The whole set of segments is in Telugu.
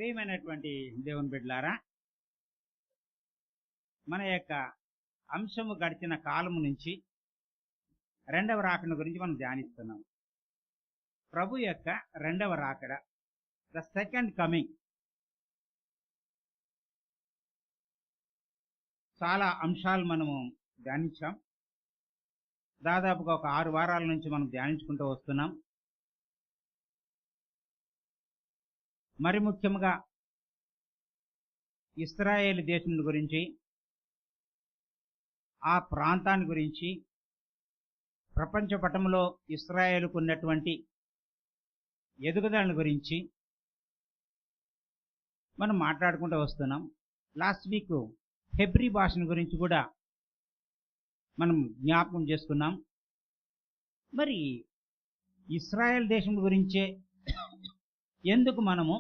ప్రియమైనటువంటి దేవుని బిడ్డలారా, మన యొక్క అంశము గడిచిన కాలము నుంచి రెండవ రాకడ గురించి మనం ధ్యానిస్తున్నాం. ప్రభు యొక్క రెండవ రాకడ, ద సెకండ్ కమింగ్. చాలా అంశాలు మనము ధ్యానించాం. దాదాపుగా ఒక 6 వారాల నుంచి మనం ధ్యానించుకుంటూ వస్తున్నాం. మరి ముఖ్యంగా ఇశ్రాయేలు దేశం గురించి, ఆ ప్రాంతాన్ని గురించి, ప్రపంచ పటంలో ఇశ్రాయేలుకు ఉన్నటువంటి ఎదుగుదల గురించి మనం మాట్లాడుకుంటూ వస్తున్నాం. లాస్ట్ వీక్ హెబ్రీ భాషను గురించి కూడా మనం జ్ఞాపకం చేసుకున్నాం. మరి ఇశ్రాయేల్ దేశం గురించే ఎందుకు మనము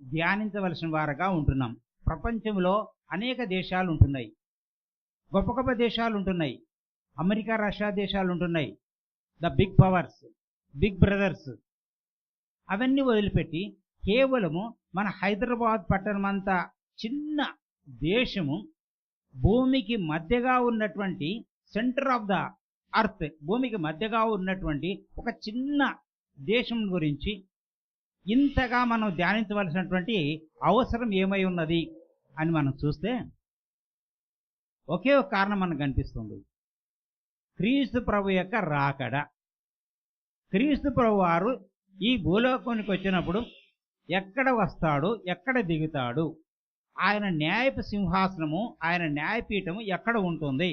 ధ్యానించవలసిన వారుగా ఉంటున్నాం? ప్రపంచంలో అనేక దేశాలు ఉంటున్నాయి, గొప్ప గొప్ప దేశాలు ఉంటున్నాయి. అమెరికా, రష్యా దేశాలు ఉంటున్నాయి, the big powers, big brothers. అవన్నీ వదిలిపెట్టి కేవలము మన హైదరాబాద్ పట్టణమంత చిన్న దేశము, భూమికి మధ్యగా ఉన్నటువంటి సెంటర్ ఆఫ్ ద అర్త్, భూమికి మధ్యగా ఉన్నటువంటి ఒక చిన్న దేశం గురించి ఇంతగా మనం ధ్యానించవలసినటువంటి అవసరం ఏమై ఉన్నది అని మనం చూస్తే ఒకే ఒక కారణం మనకు కనిపిస్తుంది. క్రీస్తు ప్రభు యొక్క రాకడ. క్రీస్తు ప్రభు వారు ఈ భూలోకానికి వచ్చినప్పుడు ఎక్కడ వస్తాడు, ఎక్కడ దిగుతాడు, ఆయన న్యాయపు సింహాసనము, ఆయన న్యాయపీఠము ఎక్కడ ఉంటుంది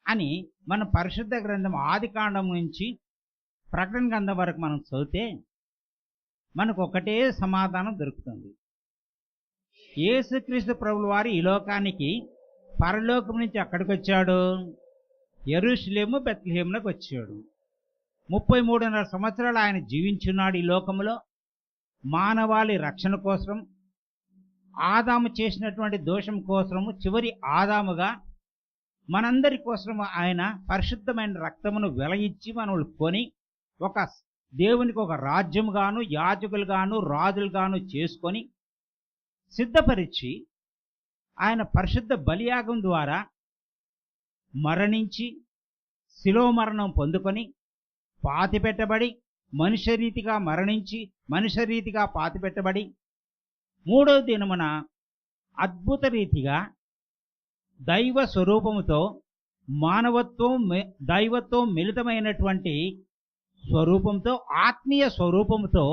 అని మన పరిశుద్ధ గ్రంథం ఆదికాండం నుంచి ప్రకటన గ్రంథం వరకు మనం చదివితే మనకు ఒకటే సమాధానం దొరుకుతుంది. యేసుక్రీస్తు ప్రభుల వారు ఈ లోకానికి పరలోకం నుంచి ఎక్కడికి వచ్చాడు? యెరూషలేము, బెత్లెహేములకు వచ్చాడు. 33.5 సంవత్సరాలు ఆయన జీవించున్నాడు ఈ లోకంలో, మానవాళి రక్షణ కోసం, ఆదాము చేసినటువంటి దోషం కోసము, చివరి ఆదాముగా మనందరి కోసము ఆయన పరిశుద్ధమైన రక్తమును వెలయించి మనల్ని కొని ఒక దేవునికి ఒక రాజ్యముగాను, యాజకులుగాను, రాజులుగాను చేసుకొని సిద్ధపరిచి ఆయన పరిశుద్ధ బలియాగం ద్వారా మరణించి శిలువ మరణం పొందుకొని పాతిపెట్టబడి, మనుష్య రీతిగా మరణించి మనుష్య రీతిగా పాతిపెట్టబడి, 3వ దినమున అద్భుత రీతిగా దైవ స్వరూపముతో, దైవత్వం మిళితమైనటువంటి స్వరూపంతో, ఆత్మీయ స్వరూపంతో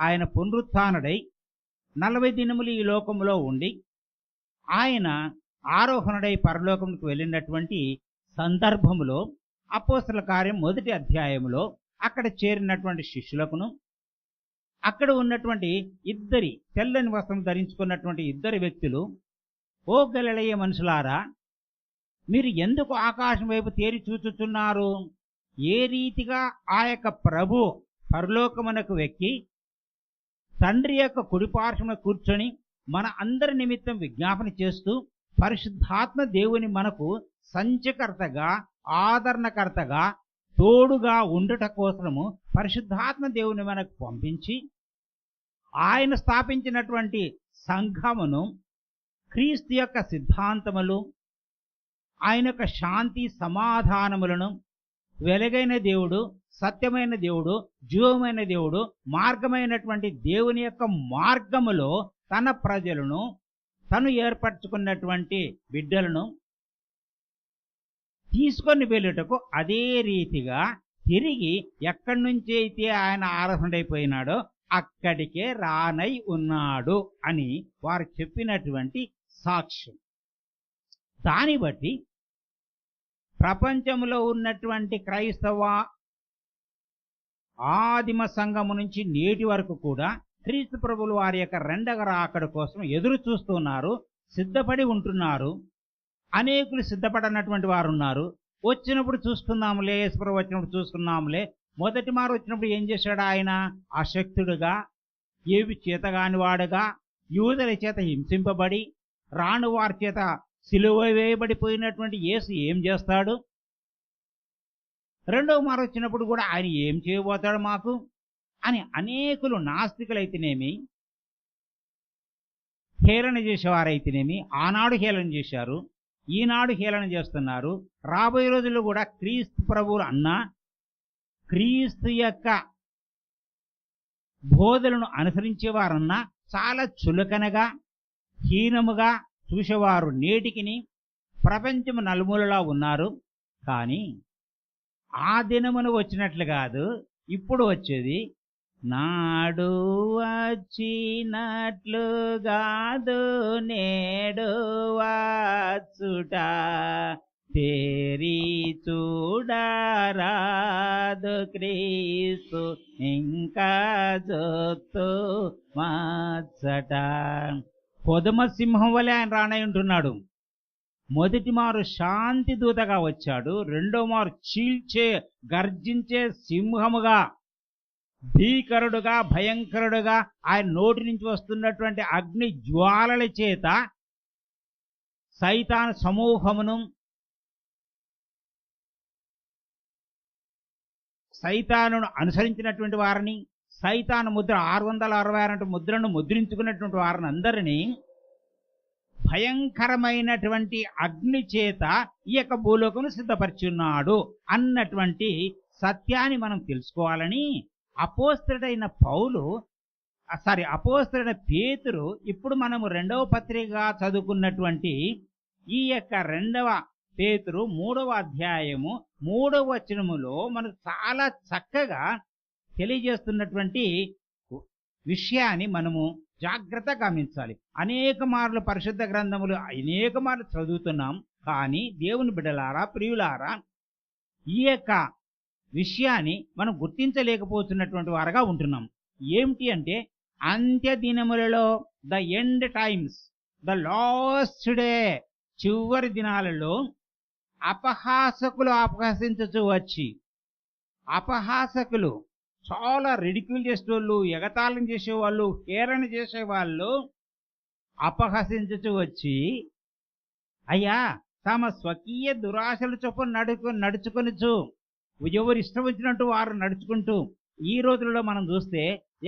ఆయన పునరుత్థానుడై 40 దినములు ఈ లోకంలో ఉండి ఆయన ఆరోహణుడై పరలోకంకు వెళ్ళినటువంటి సందర్భములో అపోస్తల కార్యం 1వ అధ్యాయములో అక్కడ చేరినటువంటి శిష్యులకును, అక్కడ ఉన్నటువంటి ఇద్దరి తెల్లని వస్త్రం ధరించుకున్నటువంటి ఇద్దరు వ్యక్తులు, ఓ గలిలయ మనుషులారా, మీరు ఎందుకు ఆకాశం వైపు తేరి చూచుచున్నారు? ఏ రీతిగా ఆ యొక్క ప్రభు పరలోకమునకు వెక్కి తండ్రి యొక్క కుడిపార్శ్వమున కూర్చొని మన అందరి నిమిత్తం విజ్ఞాపన చేస్తూ పరిశుద్ధాత్మ దేవుని మనకు సంచకర్తగా, ఆదరణకర్తగా, తోడుగా ఉండుట కోసము పరిశుద్ధాత్మ దేవుని మనకు పంపించి ఆయన స్థాపించినటువంటి సంఘమును, క్రీస్తు యొక్క సిద్ధాంతములు, ఆయన యొక్క శాంతి సమాధానములను, వెలుగైన దేవుడు, సత్యమైన దేవుడు, జీవమైన దేవుడు, మార్గమైనటువంటి దేవుని యొక్క మార్గములో తన ప్రజలను, తను ఏర్పరచుకున్నటువంటి బిడ్డలను తీసుకొని వెళ్ళుటకు అదే రీతిగా తిరిగి ఎక్కడి నుంచి అయితే ఆయన ఆరోహణైపోయినాడో అక్కడికే రానై ఉన్నాడు అని వారు చెప్పినటువంటి సాక్ష్యం. దాన్ని బట్టి ప్రపంచంలో ఉన్నటువంటి క్రైస్తవ ఆదిమ సంఘము నుంచి నేటి వరకు కూడా క్రీస్తు ప్రభువుల వారి యొక్క రెండవ రాకడ కోసం ఎదురు చూస్తున్నారు, సిద్ధపడి ఉంటున్నారు. అనేకులు సిద్ధపడనటువంటి వారు ఉన్నారు. వచ్చినప్పుడు చూసుకుందాములే, యేసుప్రభు వచ్చినప్పుడు చూసుకున్నాములే. మొదటి మారు వచ్చినప్పుడు ఏం చేశాడు ఆయన? అశక్తుడుగా, ఏవి చేతగాని వాడుగా, యూదుల చేత హింసింపబడి, రాను వారి చేత సిలువ వేయబడిపోయినటువంటి యేసు ఏం చేస్తాడు? రెండవ మారు వచ్చినప్పుడు కూడా ఆయన ఏం చేయబోతాడు మాకు అని అనేకులు నాస్తికులైతేనేమి, హేళన చేసేవారైతేనేమి ఆనాడు హేళన చేశారు, ఈనాడు హేళన చేస్తున్నారు. రాబోయే రోజుల్లో కూడా క్రీస్తు ప్రభువులు అన్నా క్రీస్తు యొక్క బోధలను అనుసరించేవారన్నా చాలా చులకనగా హీనముగా చూసేవారు నేటికిని ప్రపంచము నలుమూలలా ఉన్నారు. కానీ ఆ దినమును వచ్చినట్లు కాదు, ఇప్పుడు వచ్చేది. నాడు వచ్చినట్లు కాదు నేడు వచ్చుట, తేరి చూడరాదు క్రీస్తు ఇంకా జొత్తు మచ్చట. కొదమ సింహం వలె ఆయన రానై ఉంటున్నాడు. మొదటి మారు శాంతి దూతగా వచ్చాడు, రెండో మారు చీల్చే గర్జించే సింహముగా భీకరుడుగా భయంకరుడుగా ఆయన నోటి నుంచి వస్తున్నటువంటి అగ్ని జ్వాలల చేత సైతాను సమూహమును సైతానును అనుసరించినటువంటి వారిని, సైతాను ముద్ర 666 ముద్రను ముద్రించుకున్నటువంటి వారిని అందరినీ భయంకరమైనటువంటి అగ్ని చేత ఈ యొక్క భూలోకమును సిద్ధపరిచున్నాడు అన్నటువంటి సత్యాన్ని మనం తెలుసుకోవాలని అపోస్తలుడైన పేతురు ఇప్పుడు మనము 2వ పత్రిక చదువుకున్నటువంటి ఈ యొక్క 2వ పేతురు 3వ అధ్యాయము 3వ వచనములో మనకు చాలా చక్కగా తెలియజేస్తున్నటువంటి విషయాన్ని మనము జాగ్రత్తగా గమనించాలి. అనేక మార్లు పరిశుద్ధ గ్రంథములు అనేక మార్లు చదువుతున్నాం, కానీ దేవుని బిడ్డలారా, ప్రియులారా, ఈ యొక్క విషయాన్ని మనం గుర్తించలేకపోతున్నటువంటి వారుగా ఉంటున్నాం. ఏమిటి అంటే అంత్య దినములలో, the end times, the last day, చివరి దినాలలో అపహాసకులు అపహసించచ్చు వచ్చి, అపహాసకులు చాలా రిడిక్యూల్ చేసేవాళ్ళు, ఎగతాళం చేసేవాళ్ళు, హేళన చేసేవాళ్ళు అపహసించచ్చు వచ్చి, అయ్యా తమ స్వకీయ దురాశలు చొప్పున నడుచుకొనచ్చు, ఎవరు ఇష్టం వచ్చినట్టు వారు నడుచుకుంటూ, ఈ రోజుల్లో మనం చూస్తే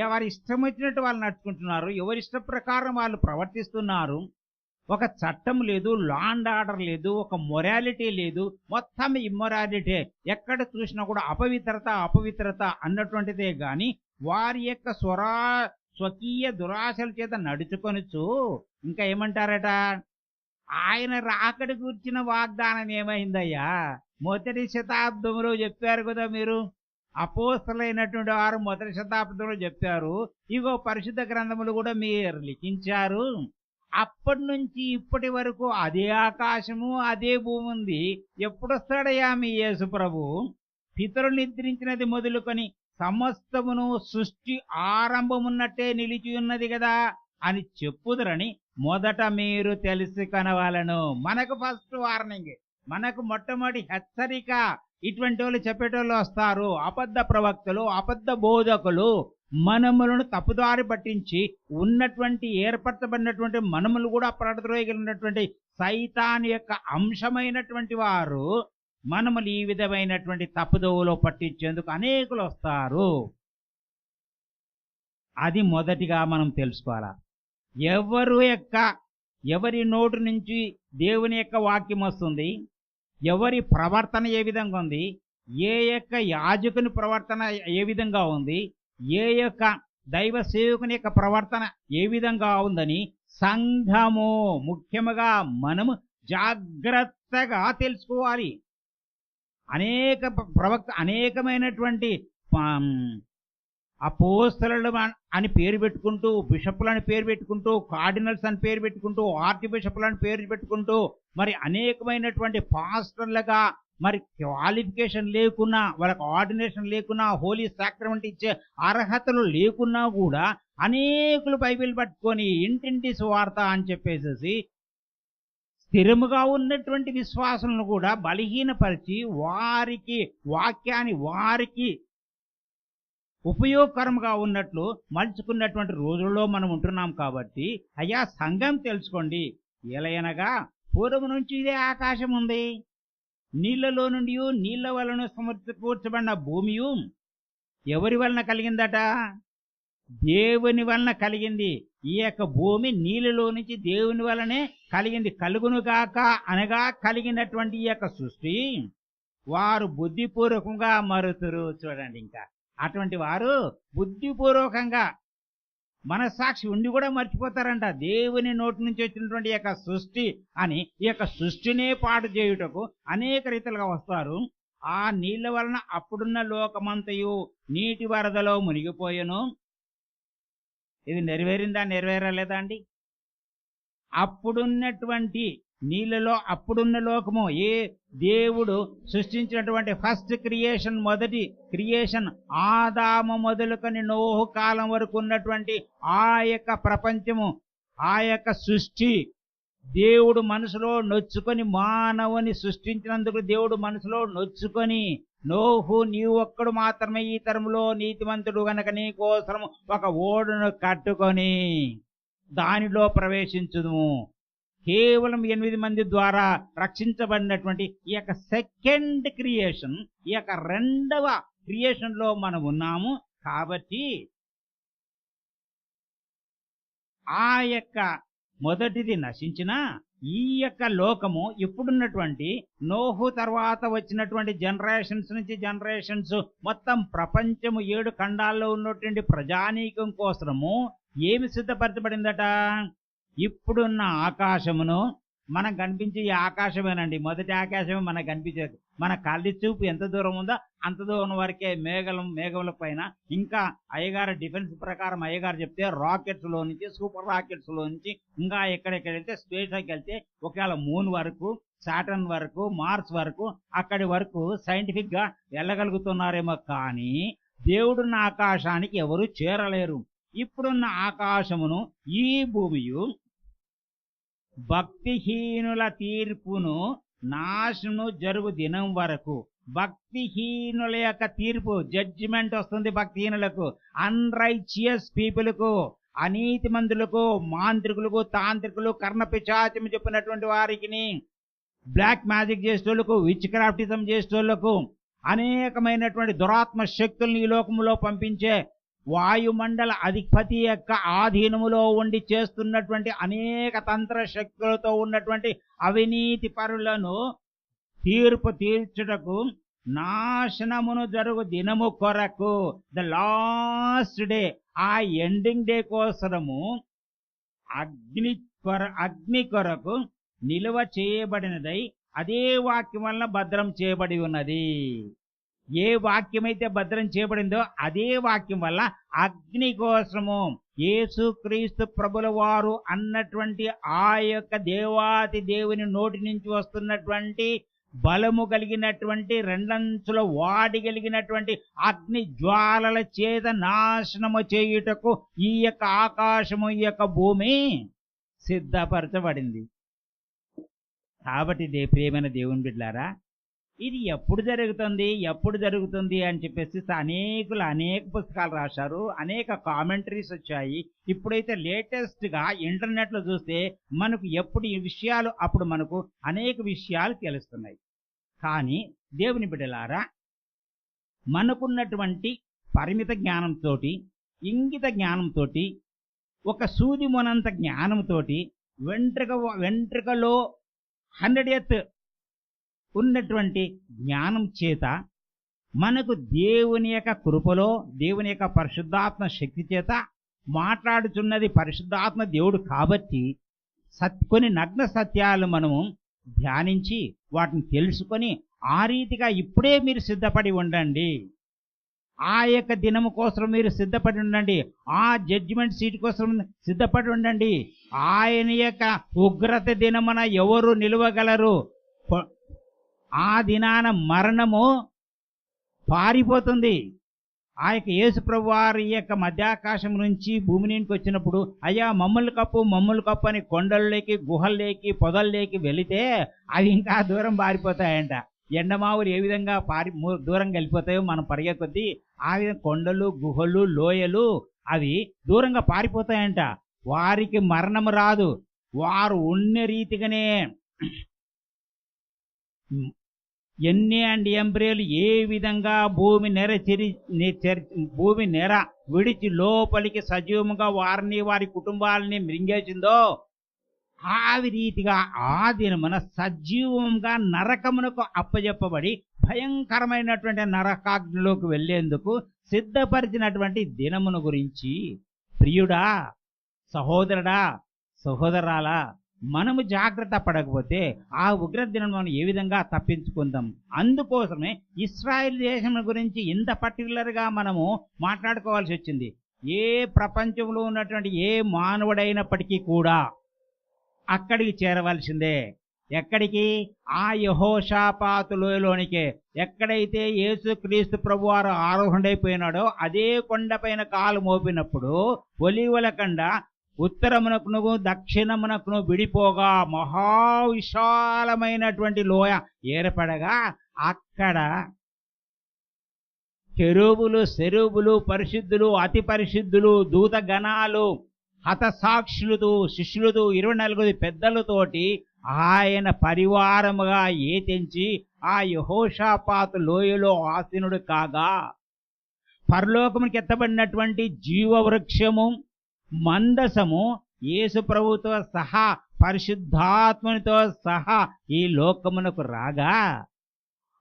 ఎవరి ఇష్టం వచ్చినట్టు వాళ్ళు నడుచుకుంటున్నారు, ఎవరి ఇష్ట ప్రకారం వాళ్ళు ప్రవర్తిస్తున్నారు. ఒక చట్టం లేదు, లా అండ్ ఆర్డర్ లేదు, ఒక మొరాలిటీ లేదు, మొత్తం ఇమ్మొరాలిటీ. ఎక్కడ చూసినా కూడా అపవిత్రత అన్నటువంటిదే గాని వారి యొక్క స్వకీయ దురాశల చేత నడుచుకొనొచ్చు. ఇంకా ఏమంటారట, ఆయన రాకడి గురించిన వాగ్దానం ఏమైందయ్యా? మొదటి శతాబ్దంలో చెప్పారు కదా మీరు, అపోస్తలులైనటువంటి వారు మొదటి శతాబ్దంలో చెప్పారు. ఇగో పరిశుద్ధ గ్రంథములు కూడా మీరు లిఖించారు. అప్పటి నుంచి ఇప్పటి వరకు అదే ఆకాశము అదే భూమి ఉంది. ఎప్పుడొస్తాడయ్యా మీ యేసు ప్రభు? పితరులు నిద్రించినది మొదలుకొని సమస్తమును సృష్టి ఆరంభమున్నట్టే నిలిచి ఉన్నది కదా అని చెప్పుదురని మొదట మీరు తెలిసి కనవాలను. మనకు ఫస్ట్ వార్నింగ్, మనకు మొట్టమొదటి హెచ్చరిక. ఇటువంటి వాళ్ళు చెప్పేటోళ్ళు వస్తారు, అబద్ధ ప్రవక్తలు, అబద్ధ బోధకులు, మనములను తప్పుదారి పట్టించి ఉన్నటువంటి ఏర్పరచబడినటువంటి మనములు కూడా పడద్రోయగలిగినటువంటి సైతాన్ యొక్క అంశమైనటువంటి వారు మనములు ఈ విధమైనటువంటి తప్పుదోవలో పట్టించేందుకు అనేకులు వస్తారు. అది మొదటిగా మనం తెలుసుకోవాలా. ఎవరి నోటి నుంచి దేవుని యొక్క వాక్యం వస్తుంది, ఎవరి ప్రవర్తన ఏ విధంగా ఉంది, ఏ యొక్క యాజకుని ప్రవర్తన ఏ విధంగా ఉంది, ఏ యొక్క దైవ సేవకుని యొక్క ప్రవర్తన ఏ విధంగా ఉందని సంఘము, ముఖ్యముగా మనము జాగ్రత్తగా తెలుసుకోవాలి. అనేకమైనటువంటి అపోస్తలులు అని పేరు పెట్టుకుంటూ, బిషపులని పేరు పెట్టుకుంటూ, కార్డినల్స్ అని పేరు పెట్టుకుంటూ, ఆర్చి బిషపులని పేరు పెట్టుకుంటూ, మరి అనేకమైనటువంటి పాస్టర్లుగా మరి క్వాలిఫికేషన్ లేకున్నా, వాళ్ళకి ఆర్డినేషన్ లేకున్నా, హోలీ సాక్రమెంట్ ఇచ్చే అర్హతలు లేకున్నా కూడా అనేకులు బైబిల్ పట్టుకొని ఇంటింటి సువార్త అని చెప్పేసి స్థిరముగా ఉన్నటువంటి విశ్వాసులను కూడా బలహీనపరిచి వాక్యాన్ని ఉపయోగకరంగా ఉన్నట్లు మలుచుకున్నటువంటి రోజుల్లో మనం ఉంటున్నాం. కాబట్టి అయ్యా సంఘం తెలుసుకోండి. ఎలయనగా పూర్వం నుంచి ఇదే ఆకాశం ఉంది, నీళ్లలో నుండి నీళ్ల వలన సమకూర్చబడిన భూమియు ఎవరి వలన కలిగిందట? దేవుని వలన కలిగింది. ఈ యొక్క భూమి నీళ్ళలో నుంచి దేవుని వలనే కలిగింది. కలుగునుగాక అనగా కలిగినటువంటి ఈ యొక్క సృష్టి వారు బుద్ధిపూర్వకంగా మరుతురు. చూడండి, ఇంకా అటువంటి వారు బుద్ధిపూర్వకంగా మనస్సాక్షి ఉండి కూడా మర్చిపోతారంట. దేవుని నోటి నుంచి వచ్చినటువంటి ఈ యొక్క సృష్టి అని ఈ యొక్క సృష్టినే పాటు చేయుటకు అనేక రీతిలుగా వస్తారు. ఆ నీళ్ల వలన అప్పుడున్న లోకమంతయు నీటి వరదలో మునిగిపోయెను. ఇది నెరవేరిందా, నెరవేరలేదా అండి? అప్పుడున్నటువంటి నీళ్ళలో అప్పుడున్న లోకము, ఏ దేవుడు సృష్టించినటువంటి ఫస్ట్ క్రియేషన్, మొదటి క్రియేషన్ ఆదాము మొదలుకొని నోహు కాలం వరకు ఉన్నటువంటి ఆ యొక్క ప్రపంచము, ఆ యొక్క సృష్టి దేవుడు మనసులో నొచ్చుకొని మానవుని సృష్టించినందుకు దేవుడు మనసులో నొచ్చుకొని, నోహు నీవు ఒక్కడు మాత్రమే ఈ తరములో నీతిమంతుడు గనక నీ కోసం ఒక ఓడును కట్టుకొని దానిలో ప్రవేశించుదుము. కేవలం 8 మంది ద్వారా రక్షించబడినటువంటి ఈ యొక్క సెకండ్ క్రియేషన్, ఈ యొక్క రెండవ క్రియేషన్ లో మనం ఉన్నాము. కాబట్టి ఆ యొక్క మొదటిది నశించిన ఈ యొక్క లోకము ఇప్పుడున్నటువంటి నోహు తర్వాత వచ్చినటువంటి జనరేషన్స్ నుంచి జనరేషన్స్ మొత్తం ప్రపంచము 7 ఖండాల్లో ఉన్నటువంటి ప్రజానీకం కోసము ఏమి సిద్ధపరచబడిందట? ఇప్పుడున్న ఆకాశమును, మనకు కనిపించే ఈ ఆకాశమేనండి, మొదటి ఆకాశమే మనకు కనిపించేది. మన కళ్ళి చూపు ఎంత దూరం ఉందో అంత దూరం వరకే మేఘముల పైన. ఇంకా అయ్యగారు డిఫెన్స్ ప్రకారం అయ్యగారు చెప్తే రాకెట్స్ లో నుంచి, సూపర్ రాకెట్స్ లో నుంచి ఇంకా ఎక్కడెక్కడైతే స్పేస్కి వెళ్తే ఒకవేళ మూన్ వరకు, సాటర్న్ వరకు, మార్స్ వరకు, అక్కడి వరకు సైంటిఫిక్ గా వెళ్ళగలుగుతున్నారేమో. కానీ దేవుడున్న ఆకాశానికి ఎవరు చేరలేరు. ఇప్పుడున్న ఆకాశమును ఈ భూమియు భక్తిహీనుల తీర్పును నాశను జరుగు దినం వరకు, భక్తిహీనుల యొక్క తీర్పు, జడ్జిమెంట్ వస్తుంది భక్తిహీనులకు, అన్రైచియస్ పీపుల్కు, అనీతి మందులకు, మాంత్రికులకు, తాంత్రికులు, కర్ణపిశాచము చెప్పినటువంటి వారికి, బ్లాక్ మ్యాజిక్ చేసేటోళ్లకు, విచ్ క్రాఫ్టిజం చేసేటోళ్లకు, అనేకమైనటువంటి దురాత్మ శక్తుల్ని ఈ లోకములో పంపించే వాయుమండల అధిపతి యొక్క ఆధీనములో ఉండి చేస్తున్నటువంటి అనేక తంత్ర శక్తులతో ఉన్నటువంటి అవినీతి పరులను తీర్పు తీర్చుటకు, నాశనమును జరుగు దినము కొరకు, ద లాస్ట్ డే, ఆ ఎండింగ్ డే కోసము అగ్ని కొరకు నిలువ చేయబడినదై అదే వాక్యం వలన భద్రం చేయబడి ఉన్నది. ఏ వాక్యమైతే భద్రం చేయబడిందో అదే వాక్యం వల్ల అగ్ని కోసము యేసుక్రీస్తు ప్రభుల వారు అన్నటువంటి ఆ యొక్క దేవాతి దేవుని నోటి నుంచి వస్తున్నటువంటి బలము కలిగినటువంటి రెండంచుల వాడి కలిగినటువంటి అగ్ని జ్వాలల చేత నాశనము చేయుటకు ఈ యొక్క ఆకాశము, ఈ యొక్క భూమి సిద్ధపరచబడింది. కాబట్టి ప్రియమైన దేవుని బిడ్డలారా, ఇది ఎప్పుడు జరుగుతుంది అని చెప్పేసి అనేక పుస్తకాలు రాశారు, అనేక కామెంటరీస్ వచ్చాయి. ఇప్పుడైతే లేటెస్ట్ గా ఇంటర్నెట్ లో చూస్తే మనకు ఎప్పుడు ఈ విషయాలు అప్పుడు మనకు అనేక విషయాలు తెలుస్తున్నాయి. కానీ దేవుని బిడ్డలారా, మనకున్నటువంటి పరిమిత జ్ఞానంతో, ఇంగిత జ్ఞానంతో, ఒక సూది మొనంత జ్ఞానంతో, వెంట్రుకలో 100th ఉన్నటువంటి జ్ఞానం చేత మనకు దేవుని యొక్క కృపలో, దేవుని యొక్క పరిశుద్ధాత్మ శక్తి చేత మాట్లాడుచున్నది పరిశుద్ధాత్మ దేవుడు. కాబట్టి కొన్ని నగ్న సత్యాలు మనము ధ్యానించి వాటిని తెలుసుకొని ఆ రీతిగా ఇప్పుడే మీరు సిద్ధపడి ఉండండి. ఆ యొక్క దినము కోసం మీరు సిద్ధపడి ఉండండి. ఆ జడ్జిమెంట్ సీట్ కోసం సిద్ధపడి ఉండండి. ఆయన యొక్క ఉగ్రత దినమున ఎవరు నిలవగలరు? ఆ దినాన మరణము పారిపోతుంది. ఆ యొక్క యేసుప్రభు వారి యొక్క మధ్యాకాశం నుంచి భూమి నుంచి వచ్చినప్పుడు, అయ్యా మమ్మల్ని కప్పు అని కొండల్లోకి, గుహల్లోకి, పొదల్లోకి వెళితే అవి ఇంకా దూరం పారిపోతాయంట. ఎండమావులు ఏ విధంగా దూరంగా వెళ్ళిపోతాయో మనం పరిగే కొద్దీ ఆ విధంగా కొండలు, గుహలు, లోయలు అవి దూరంగా పారిపోతాయంట. వారికి మరణము రాదు. వారు ఉన్న రీతిగానే ఎన్ని అండ్ ఎంబ్రియలు ఏ విధంగా భూమి నెర విడిచి లోపలికి సజీవముగా వారిని వారి కుటుంబాలని మృంగేసిందో ఆ రీతిగా ఆ దినమున సజీవంగా నరకమునకు అప్పజెప్పబడి భయంకరమైనటువంటి నరకాగ్నిలోకి వెళ్లేందుకు సిద్ధపరిచినటువంటి దినమును గురించి ప్రియుడా, సహోదరుడా, సహోదరాలా, మనము జాగ్రత్త పడకపోతే ఆ ఉగ్ర దినం మనం ఏ విధంగా తప్పించుకుందాం? అందుకోసమే ఇశ్రాయేల్ దేశం గురించి ఇంత పర్టికులర్గా మనము మాట్లాడుకోవాల్సి వచ్చింది. ఏ ప్రపంచంలో ఉన్నటువంటి ఏ మానవుడైనప్పటికీ కూడా అక్కడికి చేరవలసిందే. ఎక్కడికి? ఆ యెహోషాపాతు లోయలోనికే. ఎక్కడైతే యేసుక్రీస్తు ప్రభువారు ఆరోహణైపోయినాడో అదే కొండపైన కాలు మోపినప్పుడు ఒలీవల కొండ ఉత్తరమునకును దక్షిణమునకును విడిపోగా మహావిశాలమైనటువంటి లోయ ఏర్పడగా అక్కడ కెరూబులు, సెరూబులు, పరిశుద్ధులు, అతి పరిశుద్ధులు, దూతగణాలు, హతసాక్షులతో, శిష్యులతో, 24 పెద్దలతోటి ఆయన పరివారముగా ఏతించి ఆ యెహోషాపాతు లోయలో ఆసీనుడు కాగా పరలోకమునికి ఎత్తబడినటువంటి జీవవృక్షము మందసము యేసు ప్రభుతో సహా పరిశుద్ధాత్మనితో సహా ఈ లోకమునకు రాగా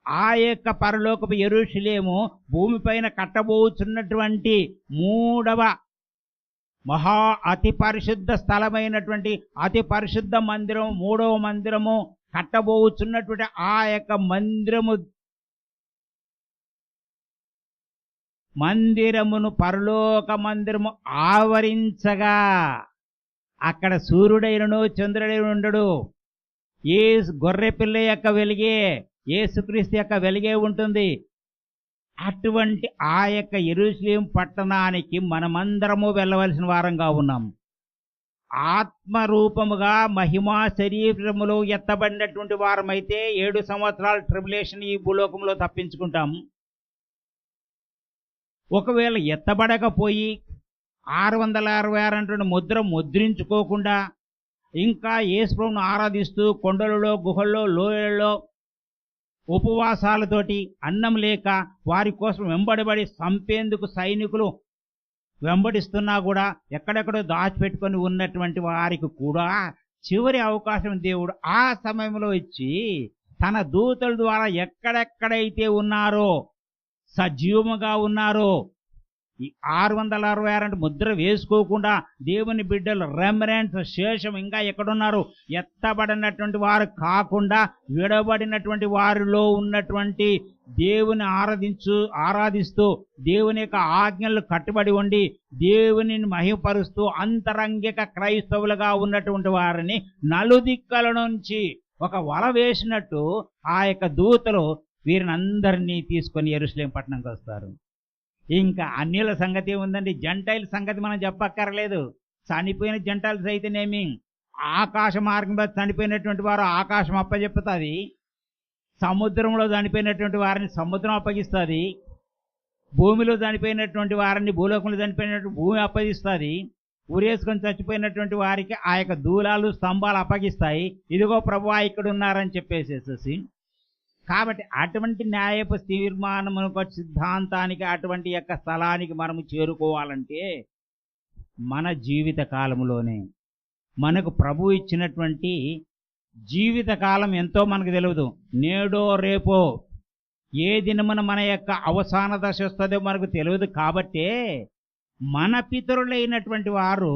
ఆ యొక్క పరలోకపు యెరూషలేము భూమిపైన కట్టబోచున్నటువంటి 3వ మహా అతి పరిశుద్ధ స్థలమైనటువంటి అతి పరిశుద్ధ మందిరం, 3వ మందిరము కట్టబోచున్నటువంటి ఆ యొక్క మందిరమును పరలోక మందిరము ఆవరించగా అక్కడ సూర్యుడైనను చంద్రుడైన ఉండడు. ఏ గొర్రె పిల్ల యొక్క వెలిగే, యేసుక్రీస్తు యొక్క వెలిగే ఉంటుంది. అటువంటి ఆ యొక్క యెరూషలేము పట్టణానికి మనమందరము వెళ్ళవలసిన వారంగా ఉన్నాం. ఆత్మరూపముగా మహిమా శరీరములో ఎత్తబడినటువంటి వారమైతే 7 సంవత్సరాల ట్రిబులేషన్ ఈ భూలోకంలో తప్పించుకుంటాం. ఒకవేళ ఎత్తబడకపోయి 666 ముద్ర ముద్రించుకోకుండా ఇంకా యేసు ప్రభువును ఆరాధిస్తూ కొండలలో, గుహల్లో, లోయలలో ఉపవాసాలతోటి అన్నం లేక వారి కోసం వెంబడబడి చంపేందుకు సైనికులు వెంబడిస్తున్నా కూడా ఎక్కడెక్కడో దాచిపెట్టుకొని ఉన్నటువంటి వారికి కూడా చివరి అవకాశం దేవుడు ఆ సమయంలో ఇచ్చి తన దూతల ద్వారా ఎక్కడెక్కడైతే ఉన్నారో, సజీవముగా ఉన్నారో, ఈ 666 ముద్ర వేసుకోకుండా దేవుని బిడ్డలు రెమరెంట్స్ శేషం ఇంకా ఎక్కడున్నారు? ఎత్తబడినటువంటి వారు కాకుండా విడబడినటువంటి వారిలో ఉన్నటువంటి దేవుని ఆరాధిస్తూ దేవుని యొక్క ఆజ్ఞలు కట్టుబడి ఉండి దేవుని మహిమపరుస్తూ అంతరంగిక క్రైస్తవులుగా ఉన్నటువంటి వారిని నలుదిక్కల నుంచి ఒక వల వేసినట్టు ఆ యొక్క దూతలు వీరిని అందరినీ తీసుకొని యెరూషలేము పట్టణంకి వస్తారు. ఇంకా అన్యుల సంగతి ఉందండి, జంటైల్ సంగతి మనం చెప్పక్కర్లేదు. చనిపోయిన జంటైల్స్ అయితేనేమి ఆకాశ మార్గంలో చనిపోయినటువంటి వారు ఆకాశం అప్పచెప్పుతుంది, సముద్రంలో చనిపోయినటువంటి వారిని సముద్రం అప్పగిస్తుంది, భూమిలో చనిపోయినటువంటి వారిని భూలోకంలో చనిపోయినటువంటి భూమి అప్పగిస్తుంది, ఊరేసుకొని చచ్చిపోయినటువంటి వారికి ఆ యొక్క దూలాలు, స్తంభాలు అప్పగిస్తాయి. ఇదిగో ప్రభువా ఇక్కడ ఉన్నారని చెప్పేసేసి. కాబట్టి అటువంటి న్యాయపు తీర్మానమునకు సిద్ధాంతానికి అటువంటి యొక్క స్థలానికి మనము చేరుకోవాలంటే మన జీవిత కాలంలోనే మనకు ప్రభు ఇచ్చినటువంటి జీవిత కాలం ఎంతో మనకు తెలియదు. నేడో రేపో ఏ దినమున మన యొక్క అవసాన దశ వస్తుందో మనకు తెలియదు. కాబట్టే మన పితరులైనటువంటి వారు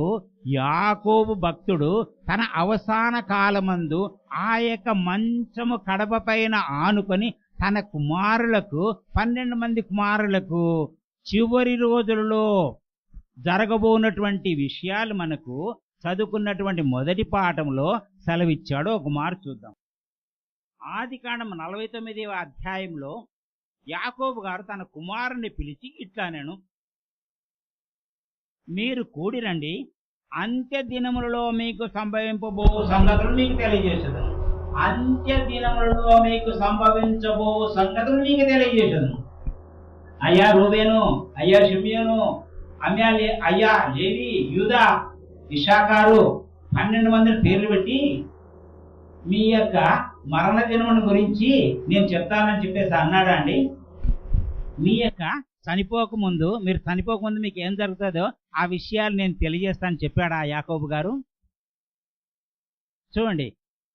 యాకోబు భక్తుడు తన అవసాన కాలమందు ఆ యొక్క మంచము కడప పైన ఆనుకొని తన కుమారులకు 12 మంది కుమారులకు చివరి రోజులలో జరగబోనటువంటి విషయాలు మనకు చదువుకున్నటువంటి మొదటి పాఠంలో సెలవిచ్చాడు. ఒక మారు చూద్దాం. ఆదికాండం 49వ అధ్యాయంలో యాకోబు గారు తన కుమారుని పిలిచి ఇట్లా, నేను మీరు కూడిరండి, అంత్య దినములలో మీకు సంభవింపబో సంగతులు మీకు తెలియజేసదు. అంత్య దినములలో మీకు సంభవించబో సంగతులు మీకు తెలియజేసదు. అయ్యా రూబేను, అయ్యా షిమ్యోను, అయ్యా లేవి, యూదా, ఇశ్శాఖారు 12 మందిని పేర్లు పెట్టి మీ యొక్క మరణ దినమును గురించి నేను చెప్తానని చెప్పేసి అన్నాడా అండి? మీ యొక్క చనిపోకముందు, మీరు చనిపోకముందు మీకు ఏం జరుగుతుందో ఆ విషయాలు నేను తెలియజేస్తానని చెప్పాడా యాకోబు గారు? చూడండి,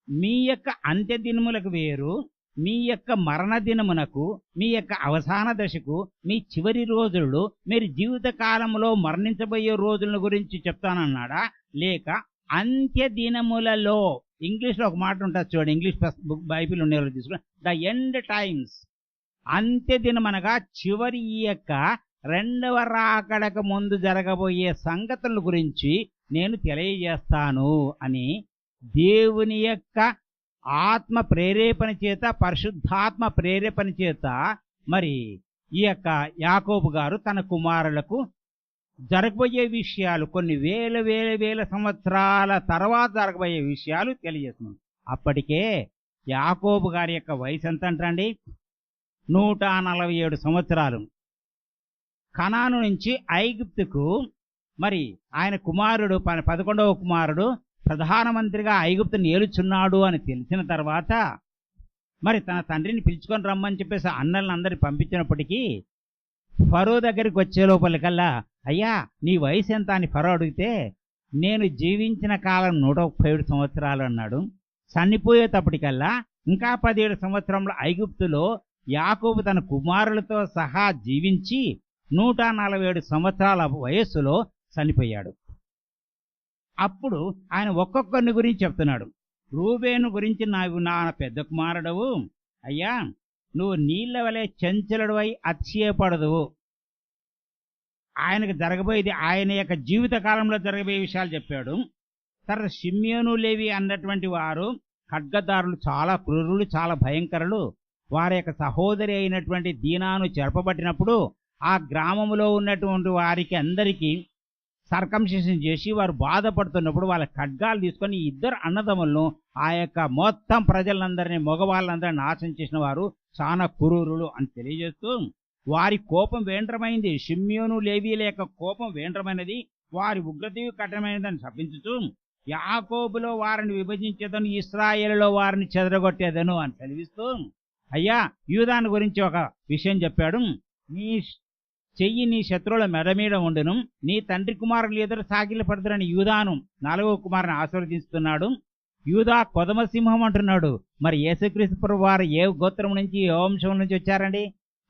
మీ యొక్క అంత్య దినములకు వేరు, మీ యొక్క మరణ దినమునకు, మీ యొక్క అవసాన దశకు, మీ చివరి రోజుల్లో, మీరు జీవిత కాలంలో మరణించబోయే రోజుల గురించి చెప్తానన్నాడా? లేక అంత్య దినములలో, ఇంగ్లీష్లో ఒక మాట ఉంటుంది చూడండి, ఇంగ్లీష్ బైబిల్ ఉండేవాళ్ళు తీసుకుని, ద ఎండ్ టైమ్స్, అంత్య దినం అనగా చివరి ఈ యొక్క రెండవ రాకడకు ముందు జరగబోయే సంగతుల గురించి నేను తెలియజేస్తాను అని దేవుని యొక్క ఆత్మ ప్రేరేపణ చేత, పరిశుద్ధాత్మ ప్రేరేపణ చేత మరి ఈ యొక్క యాకోబు గారు తన కుమారులకు జరగబోయే విషయాలు, కొన్ని వేల వేల వేల సంవత్సరాల తర్వాత జరగబోయే విషయాలు తెలియజేస్తున్నాం. అప్పటికే యాకోబు గారి యొక్క వయసు ఎంత అంటండి? 147 సంవత్సరాలు. కనాను నుంచి ఐగుప్తుకు మరి ఆయన కుమారుడు 11వ కుమారుడు ప్రధానమంత్రిగా ఐగుప్తుని ఏలుచున్నాడు అని తెలిసిన తర్వాత మరి తన తండ్రిని పిలుచుకొని రమ్మని చెప్పేసి అన్నలను అందరిని పంపించినప్పటికీ ఫరో దగ్గరికి వచ్చే లోపలికల్లా, అయ్యా నీ వయసు ఎంత అని ఫరో అడిగితే, నేను జీవించిన కాలం 137 సంవత్సరాలు అన్నాడు. చనిపోయేటప్పటికల్లా ఇంకా 17 సంవత్సరంలో ఐగుప్తులో యాకోబు తన కుమారులతో సహా జీవించి 147 సంవత్సరాల వయస్సులో చనిపోయాడు. అప్పుడు ఆయన ఒక్కొక్కరిని గురించి చెప్తున్నాడు. రూబేను గురించి, నా పెద్ద కుమారుడవు, అయ్యా నువ్వు నీళ్ల వలె చంచలుడవై అతిశయపడదువు. ఆయనకు జరగబోయేది, ఆయన యొక్క జీవిత కాలంలో జరగబోయే విషయాలు చెప్పాడు. తర్వాత షిమ్యోను, లేవి అన్నటువంటి వారు ఖడ్గదారులు, చాలా క్రూరులు, చాలా భయంకరులు. వారి యొక్క సహోదరి అయినటువంటి దీనాను చెరపబట్టినప్పుడు ఆ గ్రామంలో ఉన్నటువంటి వారికి అందరికీ సర్కంసిషన్ చేసి వారు బాధపడుతున్నప్పుడు వాళ్ళ ఖడ్గాలు తీసుకొని ఇద్దరు అన్నదమ్ములను, ఆ యొక్క మొత్తం ప్రజలందరినీ, మగవాళ్ళందరినీ నాశనం చేసిన వారు చాలా క్రూరులు అని తెలియజేస్తూ వారి కోపం వేంద్రమైంది. షిమ్యోను, లేవీల యొక్క కోపం వేంద్రమైనది, వారి ఉగ్రతీవి కఠినమైనదని శపించుతూ యాకోబులో వారిని విభజించేదను, ఇశ్రాయేలులో వారిని చెదరగొట్టేదను అని తెలివిస్తూ, అయ్యా యూదాను గురించి ఒక విషయం చెప్పాడు. నీ చెయ్యి నీ శత్రువుల మెడ మీద ఉండును, నీ తండ్రి కుమారులు ఎదురు సాగిల పడుతురని యూదాను 4వ కుమారుని ఆశీర్వదిస్తున్నాడు. యూదా కొదమ సింహం అంటున్నాడు. మరి యేసుక్రీస్తు ప్రభువు వారు ఏ గోత్రం నుంచి, ఏ వంశం నుంచి వచ్చారండి?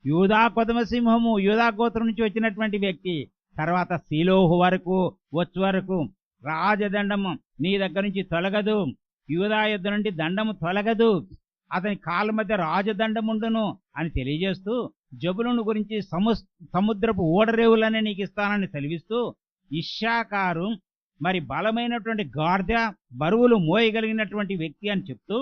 యూదా కొదమ సింహము, యూదా గోత్రం నుంచి వచ్చినటువంటి వ్యక్తి. తర్వాత శీలోహు వరకు వచ్చే వరకు రాజదండము నీ దగ్గర నుంచి తొలగదు, యూదా యుద్ధ నుండి దండము తొలగదు, అతని కాళ్ళ మధ్య రాజదండముండును అని తెలియజేస్తూ, జబులును గురించి సముద్రపు ఓడరేవులనే నీకు ఇస్తానని సెలవిస్తూ, ఇశ్శాకారు మరి బలమైనటువంటి గార్ద, బరువులు మోయగలిగినటువంటి వ్యక్తి అని చెప్తూ,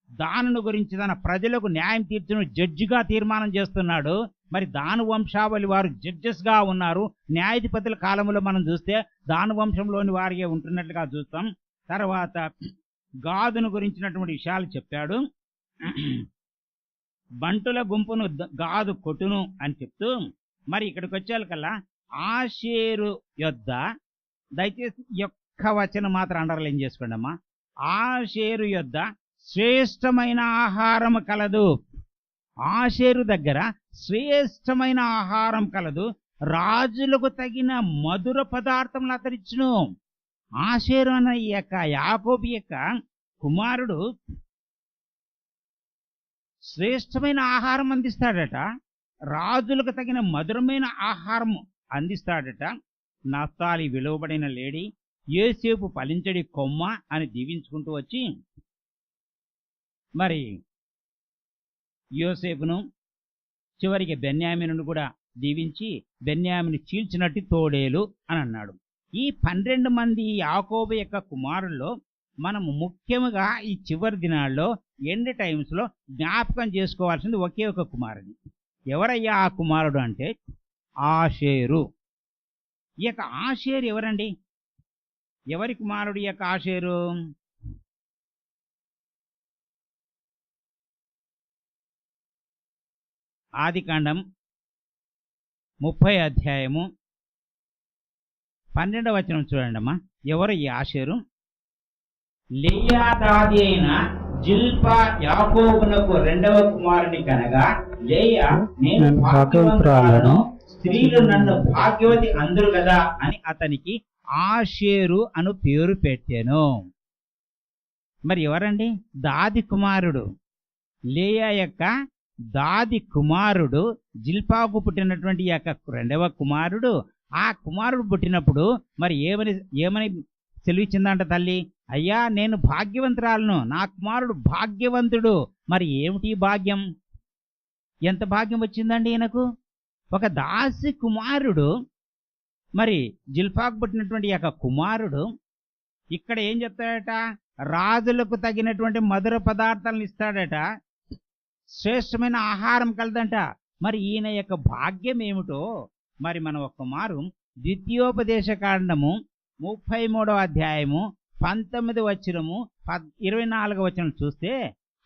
దానును గురించి తన ప్రజలకు న్యాయం తీర్చును జడ్జిగా తీర్మానం చేస్తున్నాడు. మరి దాను వంశావళి వారు జడ్జెస్గా ఉన్నారు. న్యాయాధిపతుల కాలంలో మనం చూస్తే దాను వంశంలోని వారిగా ఉంటున్నట్లుగా చూస్తాం. తర్వాత గాదును గురించినటువంటి విషయాలు చెప్పాడు. బంటుల గుంపును గాదు కొట్టును అని చెప్తూ, మరి ఇక్కడికి వచ్చేకల్లా ఆషేరు యొద్ద, దయచేసి ఒక్క వచనం మాత్రం అండర్లైన్ చేసుకోండి అమ్మా. ఆషేరు యొద్ద శ్రేష్టమైన ఆహారం కలదు. ఆషేరు దగ్గర శ్రేష్టమైన ఆహారం కలదు, రాజులకు తగిన మధుర పదార్థములు అతరిచ్చును. ఆషేరు అన్న ఈ యొక్క యాకోబు యొక్క కుమారుడు శ్రేష్టమైన ఆహారం అందిస్తాడట, రాజులకు తగిన మధురమైన ఆహారం అందిస్తాడట. నఫ్తాలి విలువబడిన లేడీ, యోసేపు ఫలించడి కొమ్మ అని దీవించుకుంటూ వచ్చి, మరి యోసేపును చివరికి బెన్యామీనును కూడా దీవించి బెన్యామీను చీల్చినట్టు తోడేలు అని అన్నాడు. ఈ 12 మంది యాకోబు యొక్క కుమారుల్లో మనము ముఖ్యంగా ఈ చివరి దినాల్లో, ఎండ్ టైమ్స్లో జ్ఞాపకం చేసుకోవాల్సింది ఒకే ఒక కుమారుడు. ఎవరయ్యా ఆ కుమారుడు అంటే ఆషేరు. ఈ యొక్క ఆషేరు ఎవరండి? ఎవరి కుమారుడు ఈ యొక్క ఆషేరు? ఆదికాండం 30వ అధ్యాయము 12వ వచనం చూడండి అమ్మా. ఎవరు ఈ ఆషేరు? లేయా దాది అయిన జిల్పా యాకోబునకు రెండవ కుమారుని కనగా లేయా నేను భాగ్యవంతురాలను, స్త్రీలు నన్ను భాగ్యవతి అందరు కదా అని అతనికి ఆషేరు అను పేరు పెట్టాను. మరి ఎవరండి? దాది కుమారుడు, లేయా యొక్క దాది కుమారుడు, జిల్పాకు పుట్టినటువంటి యొక్క రెండవ కుమారుడు. ఆ కుమారుడు పుట్టినప్పుడు మరి ఏమని సెలవిచ్చిందంట తల్లి? అయ్యా నేను భాగ్యవంతురాలను, నా కుమారుడు భాగ్యవంతుడు. మరి ఏమిటి భాగ్యం? ఎంత భాగ్యం వచ్చిందండి ఈయనకు? ఒక దాసి కుమారుడు, మరి జిల్పాకు పుట్టినటువంటి యొక్క కుమారుడు ఇక్కడ ఏం చెప్తాడట? రాజులకు తగినటువంటి మధుర పదార్థాలను ఇస్తాడట, శ్రేష్టమైన ఆహారం కలదంట. మరి ఈయన యొక్క భాగ్యం ఏమిటో మరి మనం ఒక్క మారు ద్వితీయోపదేశ కాండము 33వ అధ్యాయము 19 వచనము 24 వచనం చూస్తే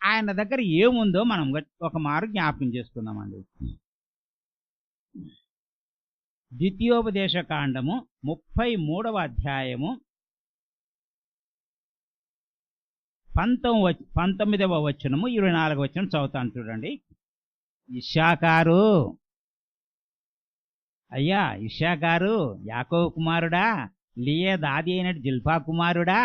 ఆయన దగ్గర ఏముందో మనం ఒక మారు జ్ఞాపకం చేసుకుందామండి. ద్వితీయోపదేశ కాండము 33వ అధ్యాయము 19వ వచనము 24వ వచనం చదువుతాను చూడండి. ఇశ్శాకారు, అయ్యా ఇశ్శాకారు, యాకోబు కుమారుడా, లియా దాది అయినట్టు జిల్పా కుమారుడా,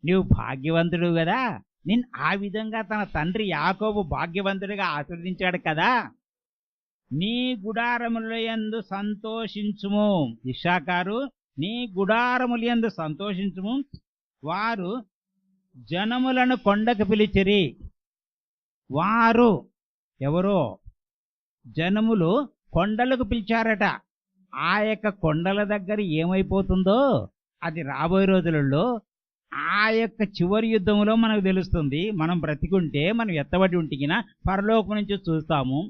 నీవు భాగ్యవంతుడు కదా. నేను ఆ విధంగా తన తండ్రి యాకోబు భాగ్యవంతుడిగా ఆశీర్వదించాడు కదా. నీ గుడారములయందు సంతోషించుము. ఇశ్శాకారు, నీ గుడారములయందు సంతోషించుము. వారు జనములను కొండకు పిలిచిరి. వారు ఎవరో? జనములు కొండలకు పిలిచారట. ఆ యొక్క కొండల దగ్గర ఏమైపోతుందో అది రాబోయే రోజులలో ఆ యొక్క చివరి యుద్ధంలో మనకు తెలుస్తుంది. మనం బ్రతికుంటే మనం ఎత్తబడి ఉంటికిన పరలోకం నుంచి చూస్తాము.